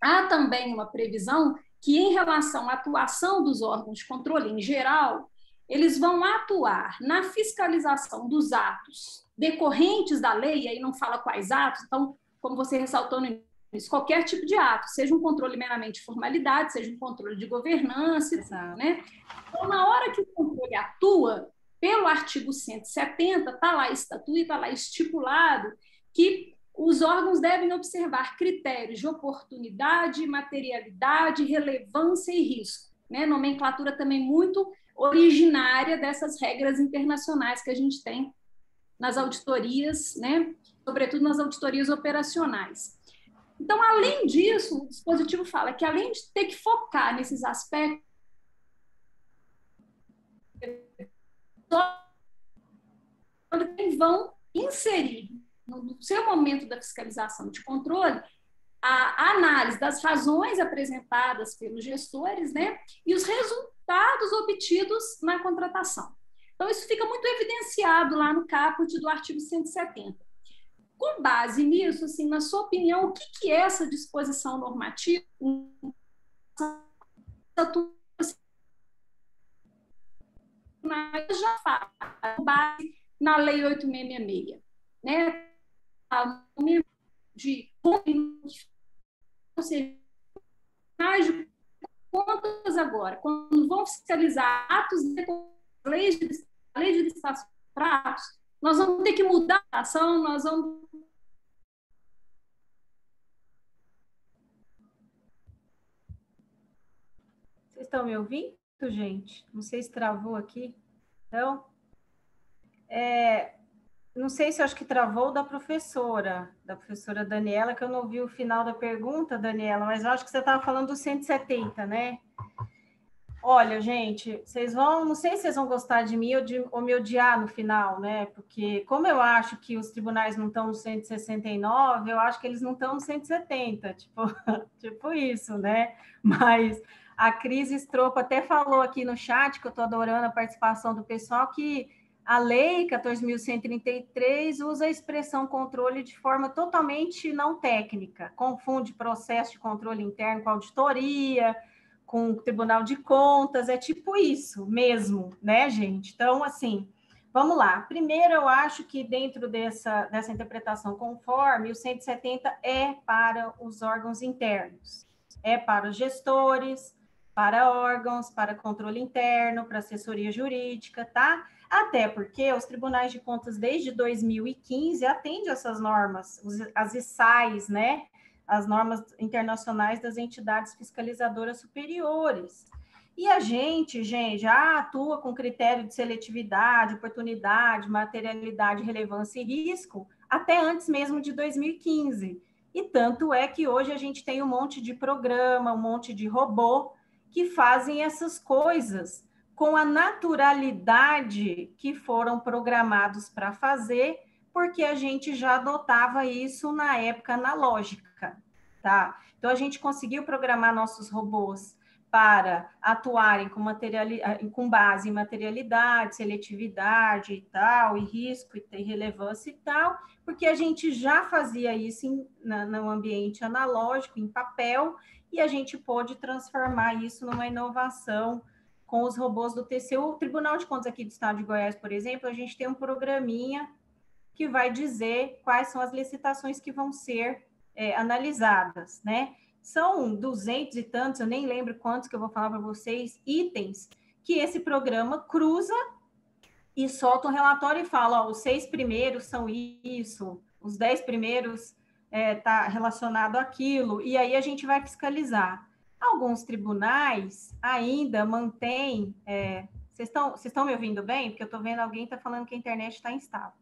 há também uma previsão que, em relação à atuação dos órgãos de controle em geral, eles vão atuar na fiscalização dos atos decorrentes da lei, e aí não fala quais atos, então, como você ressaltou no início, qualquer tipo de ato, seja um controle meramente de formalidade, seja um controle de governança, né? Então, na hora que o controle atua, pelo artigo 170, está lá estatuído, está lá estipulado que os órgãos devem observar critérios de oportunidade, materialidade, relevância e risco, né? Nomenclatura também muito originária dessas regras internacionais que a gente tem nas auditorias, né? Sobretudo nas auditorias operacionais. Então, além disso, o dispositivo fala que, além de ter que focar nesses aspectos, vão inserir no seu momento da fiscalização de controle a análise das razões apresentadas pelos gestores, né, e os resultados obtidos na contratação. Então, isso fica muito evidenciado lá no caput do artigo 170. Com base nisso, assim, na sua opinião, o que é essa disposição normativa já faz base na Lei 8666, né? De de contas agora, quando vão fiscalizar atos de lei de licitação para atos, nós vamos ter que mudar a ação, nós vamos... Vocês estão me ouvindo, gente? Não sei se travou aqui. Então, não sei se acho que travou da professora Daniela, que eu não ouvi o final da pergunta, Daniela, mas eu acho que você estava falando do 170, né? Olha, gente, não sei se vocês vão gostar de mim ou me odiar no final, né? Porque como eu acho que os tribunais não estão no 169, eu acho que eles não estão no 170, tipo isso, né? Mas a Cris Stropo até falou aqui no chat, que eu estou adorando a participação do pessoal, que a lei 14.133 usa a expressão controle de forma totalmente não técnica, confunde processo de controle interno com auditoria, com o Tribunal de Contas, é tipo isso mesmo, né, gente? Então, assim, vamos lá. Primeiro, eu acho que dentro dessa interpretação conforme, o 170 é para os órgãos internos, é para os gestores, para órgãos, para controle interno, para assessoria jurídica, tá? Até porque os tribunais de contas, desde 2015, atendem essas normas, as ISAIs, né? As normas internacionais das entidades fiscalizadoras superiores. E a gente já atua com critério de seletividade, oportunidade, materialidade, relevância e risco, até antes mesmo de 2015. E tanto é que hoje a gente tem um monte de programa, um monte de robô que fazem essas coisas com a naturalidade que foram programados para fazer, porque a gente já adotava isso na época analógica, tá? Então, a gente conseguiu programar nossos robôs para atuarem com base em materialidade, seletividade e tal, e risco e relevância e tal, porque a gente já fazia isso no ambiente analógico, em papel, e a gente pôde transformar isso numa inovação com os robôs do TCU. O Tribunal de Contas aqui do Estado de Goiás, por exemplo, a gente tem um programinha que vai dizer quais são as licitações que vão ser analisadas, né? São 200 e tantos, eu nem lembro quantos que eu vou falar para vocês, itens que esse programa cruza e solta um relatório e fala, ó, os 6 primeiros são isso, os 10 primeiros tá relacionado àquilo, e aí a gente vai fiscalizar. Alguns tribunais ainda mantêm... Vocês estão me ouvindo bem? Porque eu estou vendo alguém está falando que a internet está instável.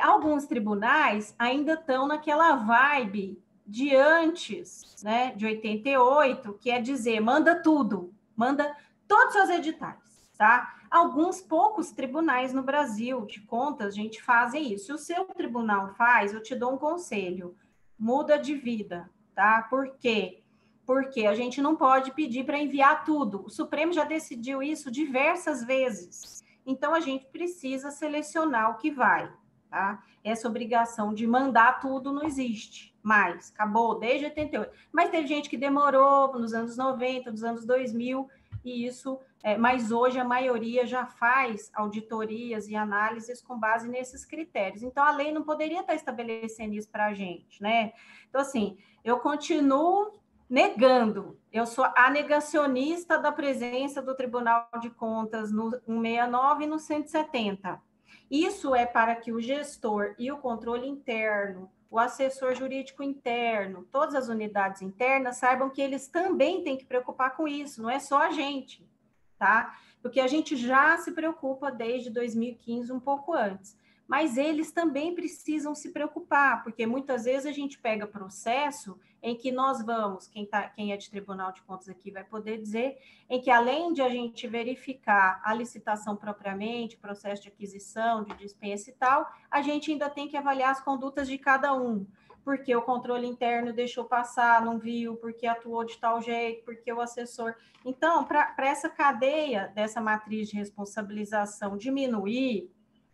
Alguns tribunais ainda estão naquela vibe de antes, né, de 88, que é dizer, manda tudo, manda todos os seus editais, tá? Alguns poucos tribunais no Brasil de contas, gente, fazem isso. Se o seu tribunal faz, eu te dou um conselho, muda de vida, tá? Por quê? Porque a gente não pode pedir para enviar tudo. O Supremo já decidiu isso diversas vezes. Então, a gente precisa selecionar o que vai, tá? Essa obrigação de mandar tudo não existe mais, acabou desde 88. Mas teve gente que demorou nos anos 90, nos anos 2000, e isso, mas hoje a maioria já faz auditorias e análises com base nesses critérios. Então, a lei não poderia estar estabelecendo isso para a gente, né? Então, assim, eu continuo negando, eu sou a negacionista da presença do Tribunal de Contas no 169 e no 170. Isso é para que o gestor e o controle interno, o assessor jurídico interno, todas as unidades internas saibam que eles também têm que preocupar com isso, não é só a gente, tá? Porque a gente já se preocupa desde 2015, um pouco antes. Mas eles também precisam se preocupar, porque muitas vezes a gente pega processo em que nós vamos, quem é de Tribunal de Contas aqui vai poder dizer, em que além de a gente verificar a licitação propriamente, processo de aquisição, de dispensa e tal, a gente ainda tem que avaliar as condutas de cada um, porque o controle interno deixou passar, não viu, porque atuou de tal jeito, porque o assessor... Então, para essa cadeia dessa matriz de responsabilização diminuir,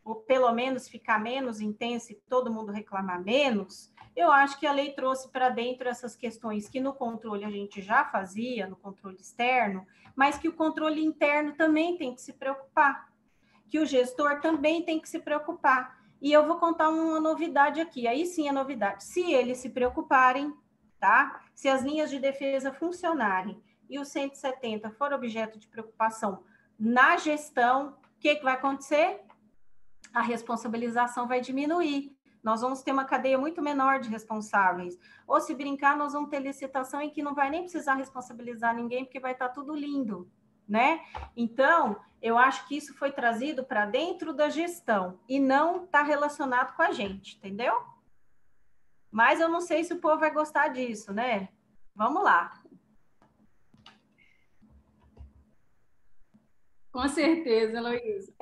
ou pelo menos ficar menos intensa e todo mundo reclamar menos, eu acho que a lei trouxe para dentro essas questões que no controle a gente já fazia, no controle externo, mas que o controle interno também tem que se preocupar, que o gestor também tem que se preocupar. E eu vou contar uma novidade aqui, aí sim é novidade. Se eles se preocuparem, tá? Se as linhas de defesa funcionarem e o 170 for objeto de preocupação na gestão, o que vai acontecer? A responsabilização vai diminuir. Nós vamos ter uma cadeia muito menor de responsáveis. Ou, se brincar, nós vamos ter licitação em que não vai nem precisar responsabilizar ninguém, porque vai estar tudo lindo, né? Então, eu acho que isso foi trazido para dentro da gestão e não está relacionado com a gente, entendeu? Mas eu não sei se o povo vai gostar disso, né? Vamos lá. Com certeza, Heloísa.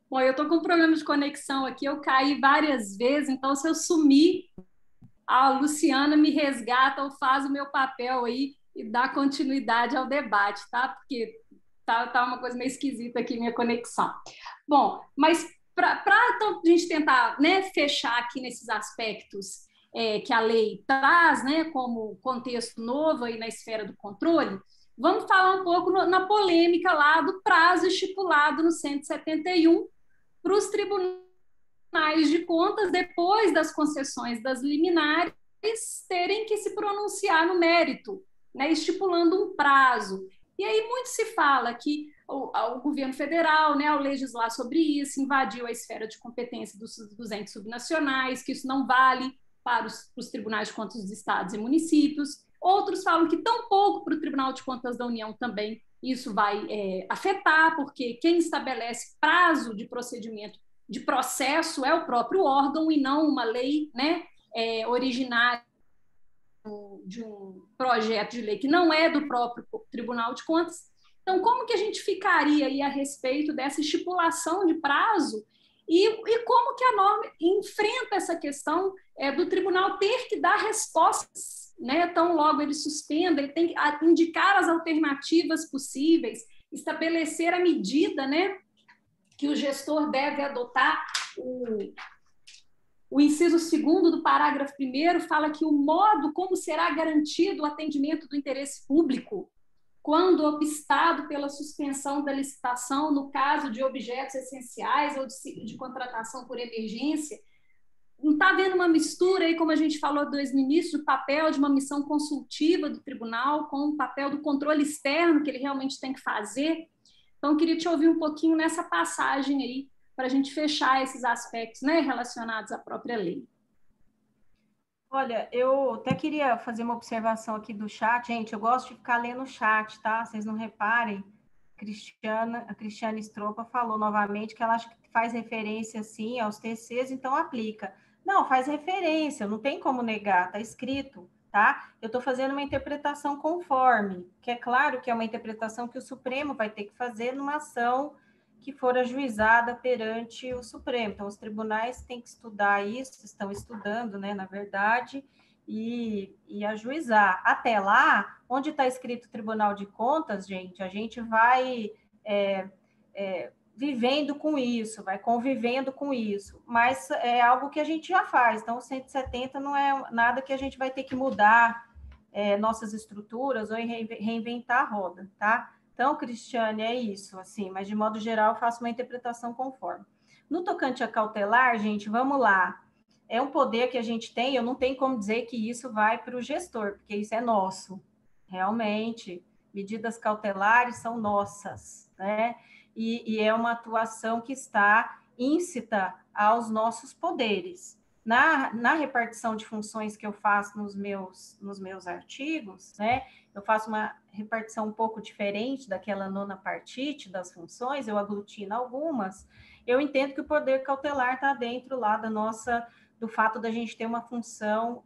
Bom, eu estou com um problema de conexão aqui, eu caí várias vezes, então se eu sumir, a Luciana me resgata ou faz o meu papel aí e dá continuidade ao debate, tá? Porque tá uma coisa meio esquisita aqui minha conexão. Bom, mas para então, a gente tentar, né, fechar aqui nesses aspectos que a lei traz, né, como contexto novo aí na esfera do controle, vamos falar um pouco na polêmica lá do prazo estipulado no 171 para os tribunais de contas, depois das concessões das liminares, terem que se pronunciar no mérito, né, estipulando um prazo. E aí muito se fala que o governo federal, né, ao legislar sobre isso, invadiu a esfera de competência dos entes subnacionais, que isso não vale para os tribunais de contas dos estados e municípios. Outros falam que tampouco para o Tribunal de Contas da União também isso vai afetar, porque quem estabelece prazo de procedimento, de processo, é o próprio órgão e não uma lei, né, originária de um projeto de lei que não é do próprio Tribunal de Contas. Então, como que a gente ficaria aí a respeito dessa estipulação de prazo e como que a norma enfrenta essa questão do tribunal ter que dar respostas né, tão logo ele suspenda, ele tem que indicar as alternativas possíveis, estabelecer a medida, né, que o gestor deve adotar. O inciso 2º do parágrafo 1º fala que o modo como será garantido o atendimento do interesse público quando obstado pela suspensão da licitação no caso de objetos essenciais ou de contratação por emergência. Não está havendo uma mistura aí, como a gente falou desde o início, do papel de uma missão consultiva do tribunal com o papel do controle externo que ele realmente tem que fazer. Então, eu queria te ouvir um pouquinho nessa passagem aí, para a gente fechar esses aspectos, né, relacionados à própria lei. Olha, eu até queria fazer uma observação aqui do chat. Gente, eu gosto de ficar lendo o chat, tá? Vocês não reparem. A Cristiane Stropa falou novamente que ela acha que faz referência, sim, aos TCs, então aplica. Não, faz referência, não tem como negar, tá escrito, tá? Eu estou fazendo uma interpretação conforme, que é claro que é uma interpretação que o Supremo vai ter que fazer numa ação que for ajuizada perante o Supremo. Então, os tribunais têm que estudar isso, estão estudando, né, na verdade, e ajuizar. Até lá, onde está escrito Tribunal de Contas, gente, a gente vai vivendo com isso, vai convivendo com isso, mas é algo que a gente já faz. Então, o 170 não é nada que a gente vai ter que mudar nossas estruturas ou reinventar a roda, tá? Então, Cristiane, é isso, assim, mas de modo geral eu faço uma interpretação conforme. No tocante a cautelar, gente, vamos lá. É um poder que a gente tem, eu não tenho como dizer que isso vai para o gestor, porque isso é nosso, realmente. Medidas cautelares são nossas, né? E é uma atuação que está íncita aos nossos poderes. Na repartição de funções que eu faço nos meus artigos, né? Eu faço uma repartição um pouco diferente daquela nona partite das funções, eu aglutino algumas. Eu entendo que o poder cautelar está dentro lá do fato da gente ter uma função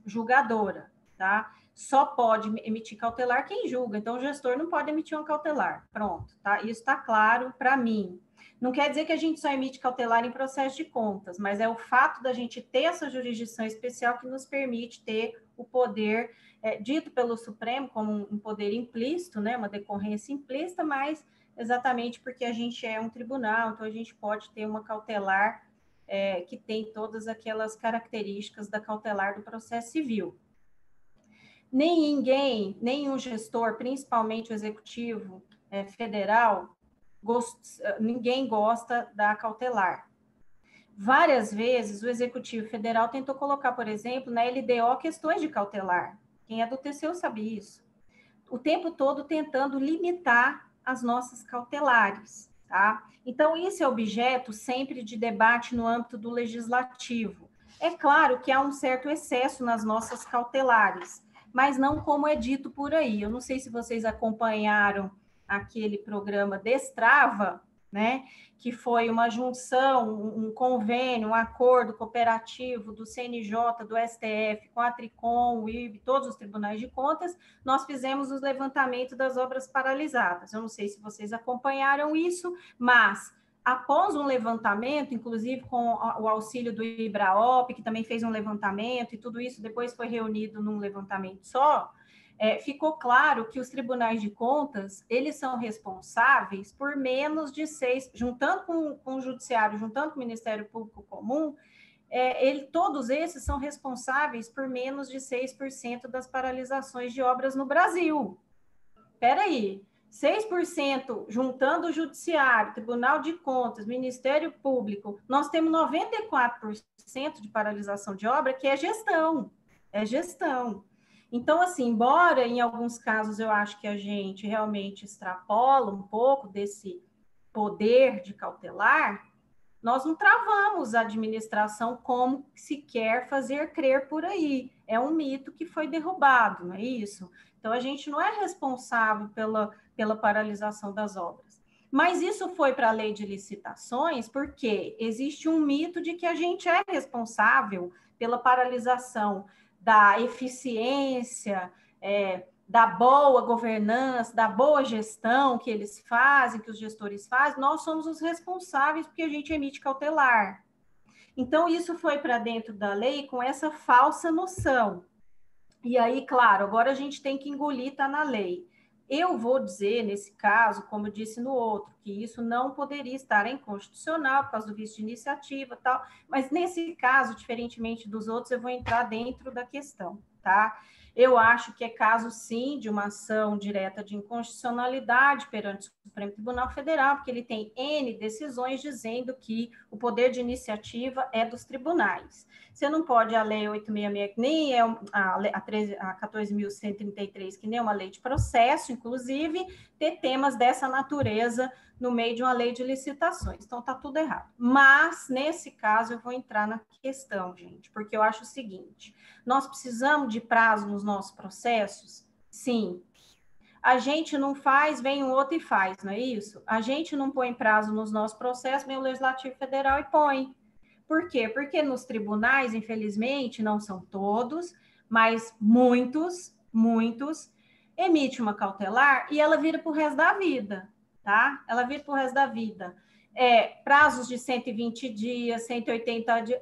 julgadora, tá? Só pode emitir cautelar quem julga, então o gestor não pode emitir uma cautelar. Pronto, tá? Isso está claro para mim. Não quer dizer que a gente só emite cautelar em processo de contas, mas é o fato da gente ter essa jurisdição especial que nos permite ter o poder dito pelo Supremo como um poder implícito, né, uma decorrência implícita, mas exatamente porque a gente é um tribunal, então a gente pode ter uma cautelar que tem todas aquelas características da cautelar do processo civil. Nenhum gestor, principalmente o executivo federal, ninguém gosta da cautelar. Várias vezes o Executivo Federal tentou colocar, por exemplo, na LDO questões de cautelar. Quem é do TCU sabe isso. O tempo todo tentando limitar as nossas cautelares, tá? Então, isso é objeto sempre de debate no âmbito do legislativo. É claro que há um certo excesso nas nossas cautelares, mas não como é dito por aí. Eu não sei se vocês acompanharam aquele programa Destrava, né, que foi uma junção, um convênio, um acordo cooperativo do CNJ, do STF, com a Tricom, o IB, todos os tribunais de contas. Nós fizemos os levantamentos das obras paralisadas. Eu não sei se vocês acompanharam isso, mas após um levantamento, inclusive com o auxílio do IBRAOP, que também fez um levantamento, e tudo isso depois foi reunido num levantamento só, ficou claro que os tribunais de contas, eles são responsáveis por menos de 6%, juntando com o Judiciário, juntando com o Ministério Público Comum, todos esses são responsáveis por menos de 6% das paralisações de obras no Brasil. Espera aí, 6% juntando o Judiciário, Tribunal de Contas, Ministério Público, nós temos 94% de paralisação de obra, que é gestão. Então, assim, embora em alguns casos eu acho que a gente realmente extrapola um pouco desse poder de cautelar, nós não travamos a administração como se quer fazer crer por aí. É um mito que foi derrubado, não é isso? Então, a gente não é responsável pela paralisação das obras. Mas isso foi para a lei de licitações porque existe um mito de que a gente é responsável pela paralisação da eficiência, da boa governança, da boa gestão que eles fazem, que os gestores fazem, nós somos os responsáveis porque a gente emite cautelar. Então, isso foi para dentro da lei com essa falsa noção. E aí, claro, agora a gente tem que engolir, está na lei. Eu vou dizer, nesse caso, como eu disse no outro, que isso não poderia estar inconstitucional por causa do vício de iniciativa e tal, mas nesse caso, diferentemente dos outros, eu vou entrar dentro da questão, tá? Eu acho que é caso, sim, de uma ação direta de inconstitucionalidade perante o Supremo Tribunal Federal, porque ele tem N decisões dizendo que o poder de iniciativa é dos tribunais. Você não pode a Lei 866, que nem é a 14.133, que nem é uma lei de processo, inclusive, ter temas dessa natureza no meio de uma lei de licitações. Então, está tudo errado. Mas, nesse caso, eu vou entrar na questão, gente, porque eu acho o seguinte, nós precisamos de prazo nos nossos processos? Sim. A gente não faz, vem um outro e faz, não é isso? A gente não põe prazo nos nossos processos, vem o Legislativo Federal e põe. Por quê? Porque nos tribunais, infelizmente, não são todos, mas muitos, emite uma cautelar e ela vira para o resto da vida, tá? Ela vira para o resto da vida. Prazos de 120 dias, 180 dias,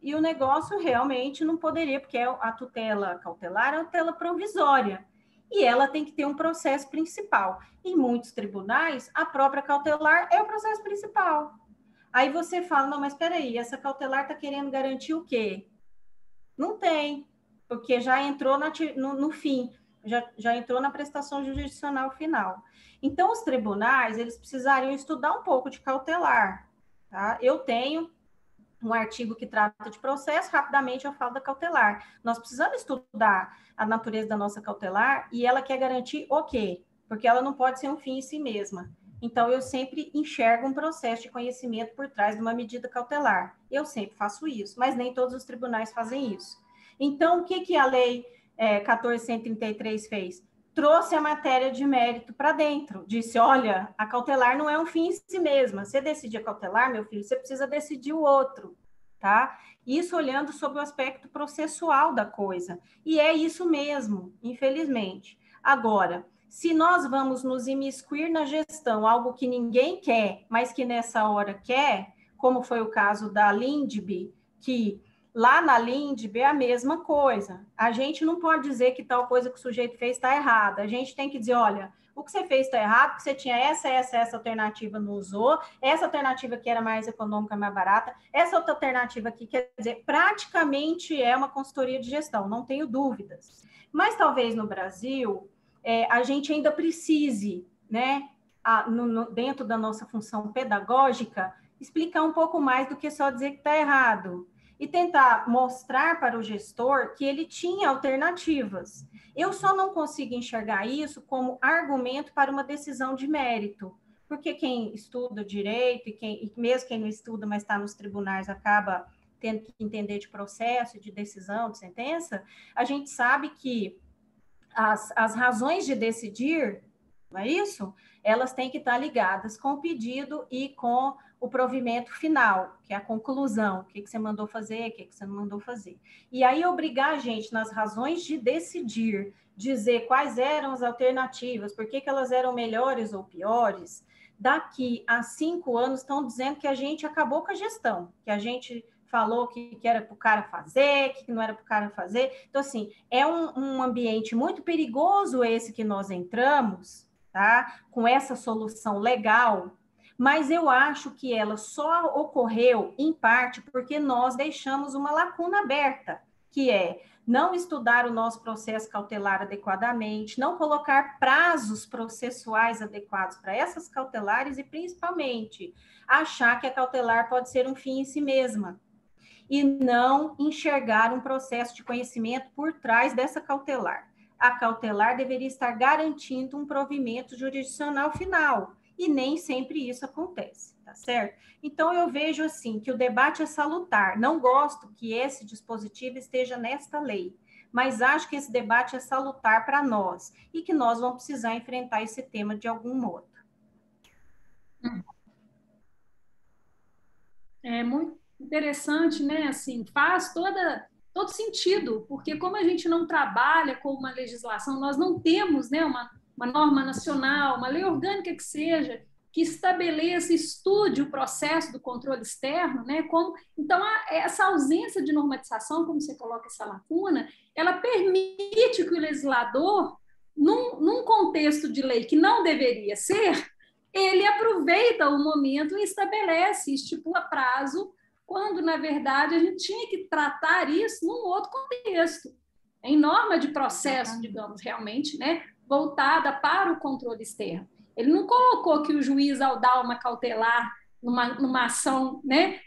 e o negócio realmente não poderia, porque a tutela cautelar é uma tutela provisória, e ela tem que ter um processo principal. Em muitos tribunais, a própria cautelar é o processo principal. Aí você fala, não, mas espera aí, essa cautelar está querendo garantir o quê? Não tem, porque já entrou no fim, já entrou na prestação jurisdicional final. Então, os tribunais, eles precisariam estudar um pouco de cautelar, tá? Eu tenho um artigo que trata de processo, rapidamente eu falo da cautelar. Nós precisamos estudar a natureza da nossa cautelar e ela quer garantir o quê? Porque ela não pode ser um fim em si mesma. Então, eu sempre enxergo um processo de conhecimento por trás de uma medida cautelar. Eu sempre faço isso, mas nem todos os tribunais fazem isso. Então, o que a Lei 14.133 fez? Trouxe a matéria de mérito para dentro. Disse, olha, a cautelar não é um fim em si mesma. Você decidir a cautelar, meu filho, você precisa decidir o outro, tá? Isso olhando sobre o aspecto processual da coisa. E é isso mesmo, infelizmente. Agora, se nós vamos nos imiscuir na gestão, algo que ninguém quer, mas que nessa hora quer, como foi o caso da Lindbe, que lá na Lindbe é a mesma coisa. A gente não pode dizer que tal coisa que o sujeito fez está errada. A gente tem que dizer, olha, o que você fez está errado, porque você tinha essa alternativa, não usou, essa alternativa que era mais econômica, mais barata, essa outra alternativa aqui, quer dizer, praticamente é uma consultoria de gestão, não tenho dúvidas. Mas talvez no Brasil, a gente ainda precise, né, dentro da nossa função pedagógica, explicar um pouco mais do que só dizer que está errado. E tentar mostrar para o gestor que ele tinha alternativas. Eu só não consigo enxergar isso como argumento para uma decisão de mérito, porque quem estuda direito, e mesmo quem não estuda, mas está nos tribunais, acaba tendo que entender de processo, de decisão, de sentença, a gente sabe que as razões de decidir, não é isso? Elas têm que estar ligadas com o pedido e com o provimento final, que é a conclusão, o que você mandou fazer, o que você não mandou fazer. E aí obrigar a gente nas razões de decidir, dizer quais eram as alternativas, por que elas eram melhores ou piores, daqui a 5 anos estão dizendo que a gente acabou com a gestão, que a gente falou que era para o cara fazer, que não era para o cara fazer. Então, assim, é um ambiente muito perigoso esse que nós entramos, tá? Com essa solução legal, mas eu acho que ela só ocorreu, em parte, porque nós deixamos uma lacuna aberta, que é não estudar o nosso processo cautelar adequadamente, não colocar prazos processuais adequados para essas cautelares e, principalmente, achar que a cautelar pode ser um fim em si mesma e não enxergar um processo de conhecimento por trás dessa cautelar. A cautelar deveria estar garantindo um provimento jurisdicional final, e nem sempre isso acontece, tá certo? Então, eu vejo assim, que o debate é salutar. Não gosto que esse dispositivo esteja nesta lei, mas acho que esse debate é salutar para nós, e que nós vamos precisar enfrentar esse tema de algum modo. É muito interessante, né? Assim, faz todo sentido, porque como a gente não trabalha com uma legislação, nós não temos, né, uma norma nacional, uma lei orgânica que seja, que estabeleça, estude o processo do controle externo, né? Então, essa ausência de normatização, como você coloca essa lacuna, ela permite que o legislador, num contexto de lei que não deveria ser, ele aproveita o momento e estabelece, estipula prazo, quando, na verdade, a gente tinha que tratar isso num outro contexto, em norma de processo, digamos, realmente, né, voltada para o controle externo. Ele não colocou que o juiz, ao dar uma cautelar numa ação, né,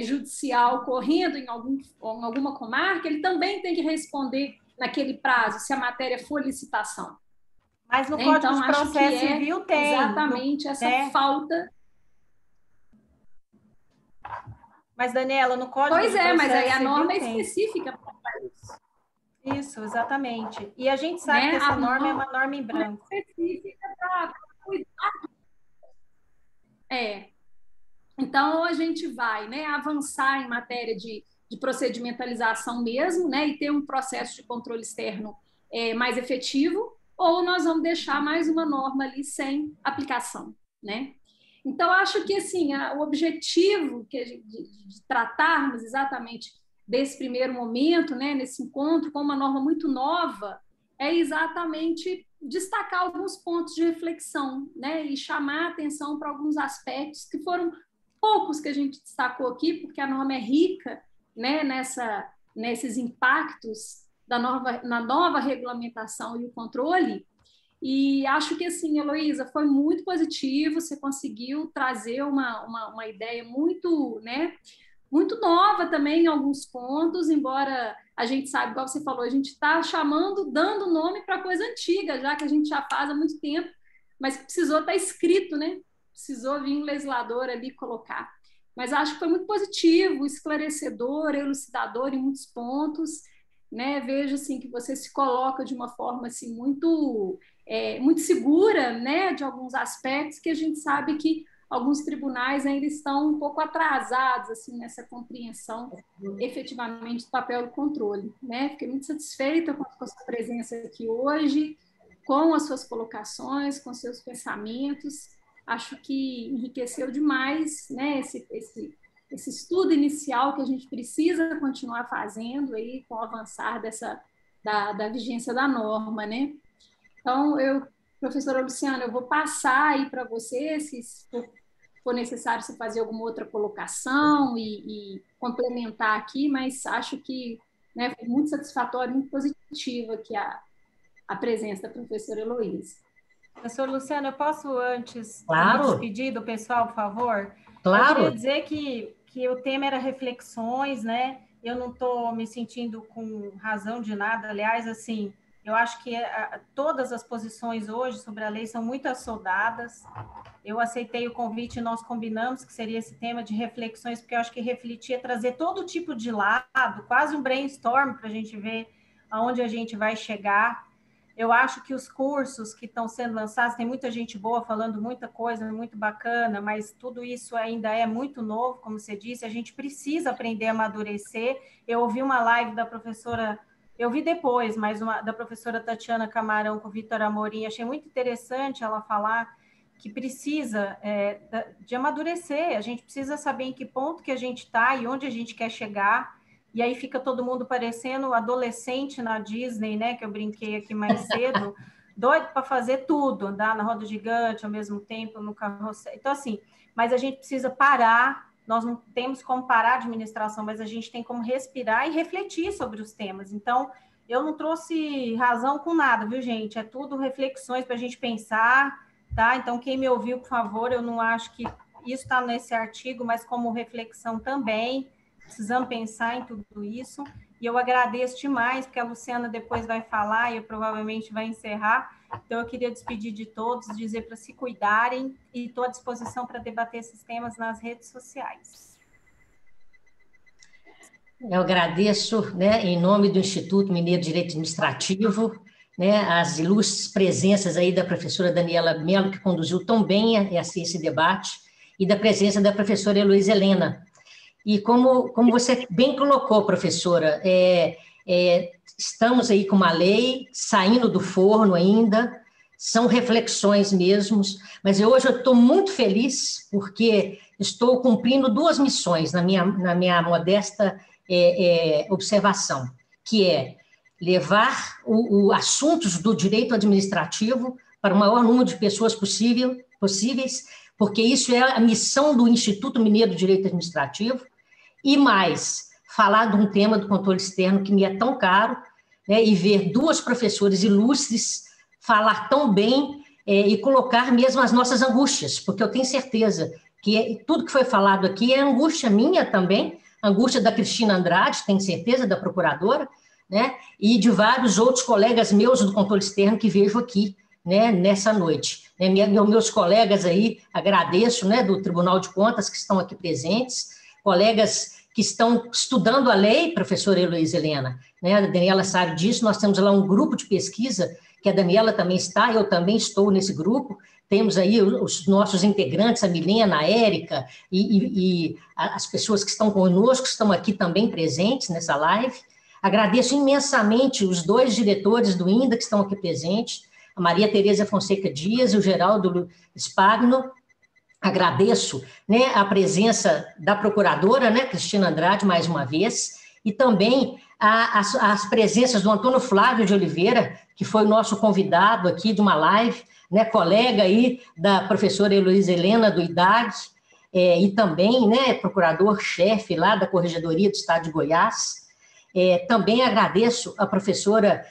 judicial correndo em alguma comarca, ele também tem que responder naquele prazo, se a matéria for licitação. Mas no Código de Processo Civil tem. Exatamente essa falta. Mas, Daniela, no Código de Processo Civil mas aí a norma é específica para isso. Isso, exatamente. E a gente sabe que essa norma é uma norma em branco. É específica para cuidar. Então, a gente vai, né, avançar em matéria de procedimentalização mesmo, né, e ter um processo de controle externo mais efetivo, ou nós vamos deixar mais uma norma ali sem aplicação, né? Então, acho que assim, o objetivo de tratarmos exatamente desse primeiro momento, né, nesse encontro com uma norma muito nova, é exatamente destacar alguns pontos de reflexão, né, e chamar a atenção para alguns aspectos que foram poucos que a gente destacou aqui, porque a norma é rica, né, nesses impactos na nova regulamentação e o controle. E acho que, assim, Heloísa, foi muito positivo, você conseguiu trazer uma ideia muito, né, muito nova também em alguns pontos, embora a gente saiba, igual você falou, a gente está dando nome para coisa antiga, já que a gente já faz há muito tempo, mas precisou estar escrito, né? Precisou vir um legislador ali colocar. Mas acho que foi muito positivo, esclarecedor, elucidador em muitos pontos, né? Vejo assim, que você se coloca de uma forma assim, muito segura, né? De alguns aspectos que a gente sabe que alguns tribunais ainda estão um pouco atrasados assim, nessa compreensão efetivamente do papel do controle, né? Fiquei muito satisfeita com a sua presença aqui hoje, com as suas colocações, com seus pensamentos. Acho que enriqueceu demais, né, esse estudo inicial que a gente precisa continuar fazendo aí com o avançar da vigência da norma, né? Então, professora Luciana, eu vou passar aí para você, se for necessário você fazer alguma outra colocação e complementar aqui, mas acho que, né, foi muito satisfatório, muito positivo aqui a presença da professora Heloísa. Professor Luciano, eu posso, antes Claro. de despedir do pessoal, por favor? Claro. Eu queria dizer que o tema era reflexões, né? Eu não estou me sentindo com razão de nada. Aliás, assim, eu acho que todas as posições hoje sobre a lei são muito assodadas. Eu aceitei o convite e nós combinamos que seria esse tema de reflexões, porque eu acho que refletir é trazer todo tipo de lado, quase um brainstorm para a gente ver aonde a gente vai chegar. Eu acho que os cursos que estão sendo lançados, tem muita gente boa falando muita coisa, muito bacana, mas tudo isso ainda é muito novo, como você disse, a gente precisa aprender a amadurecer. Eu ouvi uma live da professora, eu vi depois, mas da professora Tatiana Camarão com o Vitor Amorim, achei muito interessante ela falar que precisa de amadurecer, a gente precisa saber em que ponto que a gente está e onde a gente quer chegar. E aí fica todo mundo parecendo adolescente na Disney, né? Que eu brinquei aqui mais cedo, doido para fazer tudo, andar na roda gigante ao mesmo tempo, no carrossel. Então, assim, mas a gente precisa parar, nós não temos como parar a administração, mas a gente tem como respirar e refletir sobre os temas. Então, eu não trouxe razão com nada, viu, gente? É tudo reflexões para a gente pensar, tá? Então, quem me ouviu, por favor, eu não acho que isso está nesse artigo, mas como reflexão também. Precisamos pensar em tudo isso, e eu agradeço demais, porque a Luciana depois vai falar e eu provavelmente vai encerrar, então eu queria despedir de todos, dizer para se cuidarem, e estou à disposição para debater esses temas nas redes sociais. Eu agradeço, né, em nome do Instituto Mineiro de Direito Administrativo, né, as ilustres presenças aí da professora Daniela Mello, que conduziu tão bem esse debate, e da presença da professora Heloísa Helena. E como você bem colocou, professora, estamos aí com uma lei saindo do forno ainda, são reflexões mesmo, mas hoje eu estou muito feliz porque estou cumprindo 2 missões na minha modesta observação, que é levar assuntos do direito administrativo para o maior número de pessoas possíveis, porque isso é a missão do Instituto Mineiro de Direito Administrativo, e mais, falar de um tema do controle externo que me é tão caro, né, e ver 2 professores ilustres falar tão bem e colocar mesmo as nossas angústias, porque eu tenho certeza que tudo que foi falado aqui é angústia minha também, angústia da Cristina Andrade, tenho certeza, da procuradora, né, e de vários outros colegas meus do controle externo que vejo aqui, né, nessa noite. Meus colegas aí, agradeço, né, do Tribunal de Contas que estão aqui presentes, colegas que estão estudando a lei, professora Heloísa Helena, né, a Daniela sabe disso, nós temos lá um grupo de pesquisa, que a Daniela também está, eu também estou nesse grupo, temos aí os nossos integrantes, a Milena, a Érica, e as pessoas que estão conosco, estão aqui também presentes nessa live. Agradeço imensamente os 2 diretores do INDA que estão aqui presentes, a Maria Tereza Fonseca Dias e o Geraldo Spagno. Agradeço, né, a presença da procuradora, né, Cristina Andrade, mais uma vez, e também as presenças do Antônio Flávio de Oliveira, que foi o nosso convidado aqui de uma live, né, colega aí da professora Heloísa Helena, do IDAG, e também, né, procurador-chefe lá da Corregedoria do Estado de Goiás. Também agradeço a professora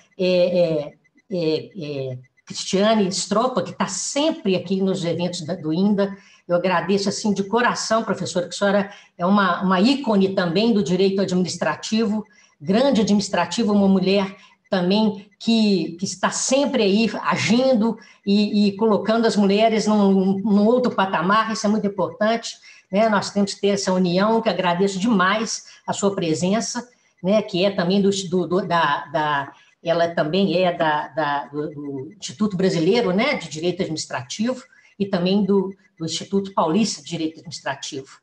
Cristiane Stropa, que está sempre aqui nos eventos do INDA. Eu agradeço, assim, de coração, professora, que a senhora é uma ícone também do direito administrativo, grande administrativo, uma mulher também que está sempre aí agindo e colocando as mulheres num outro patamar, isso é muito importante, né? Nós temos que ter essa união, que agradeço demais a sua presença, né? Que é também ela também é do Instituto Brasileiro, né, de Direito Administrativo, e também do Instituto Paulista de Direito Administrativo.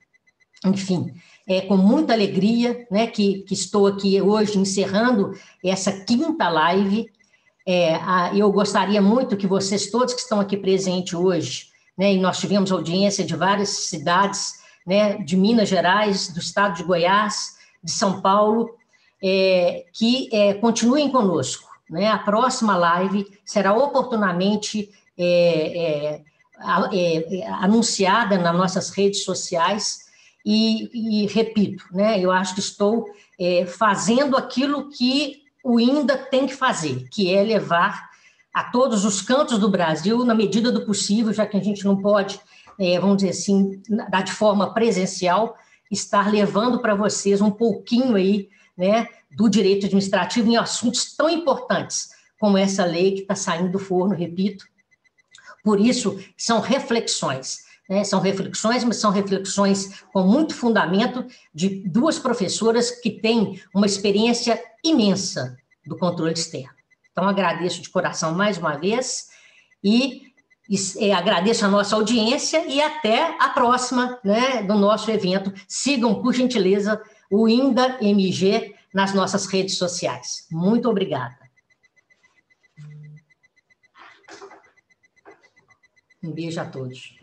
Enfim, é com muita alegria, né, que estou aqui hoje encerrando essa 5ª live. Eu gostaria muito que vocês todos que estão aqui presentes hoje, né, e nós tivemos audiência de várias cidades, né, de Minas Gerais, do estado de Goiás, de São Paulo, que continuem conosco, né? A próxima live será oportunamente anunciada nas nossas redes sociais e repito, né? Eu acho que estou fazendo aquilo que o INDA tem que fazer, que é levar a todos os cantos do Brasil, na medida do possível, já que a gente não pode, vamos dizer assim, dar de forma presencial, estar levando para vocês um pouquinho aí, né, do direito administrativo em assuntos tão importantes como essa lei que está saindo do forno, repito. Por isso, são reflexões, né? São reflexões, mas são reflexões com muito fundamento de 2 professoras que têm uma experiência imensa do controle externo. Então, agradeço de coração mais uma vez e agradeço a nossa audiência e até a próxima, né, do nosso evento. Sigam, por gentileza, o INDA MG nas nossas redes sociais. Muito obrigada. Um beijo a todos.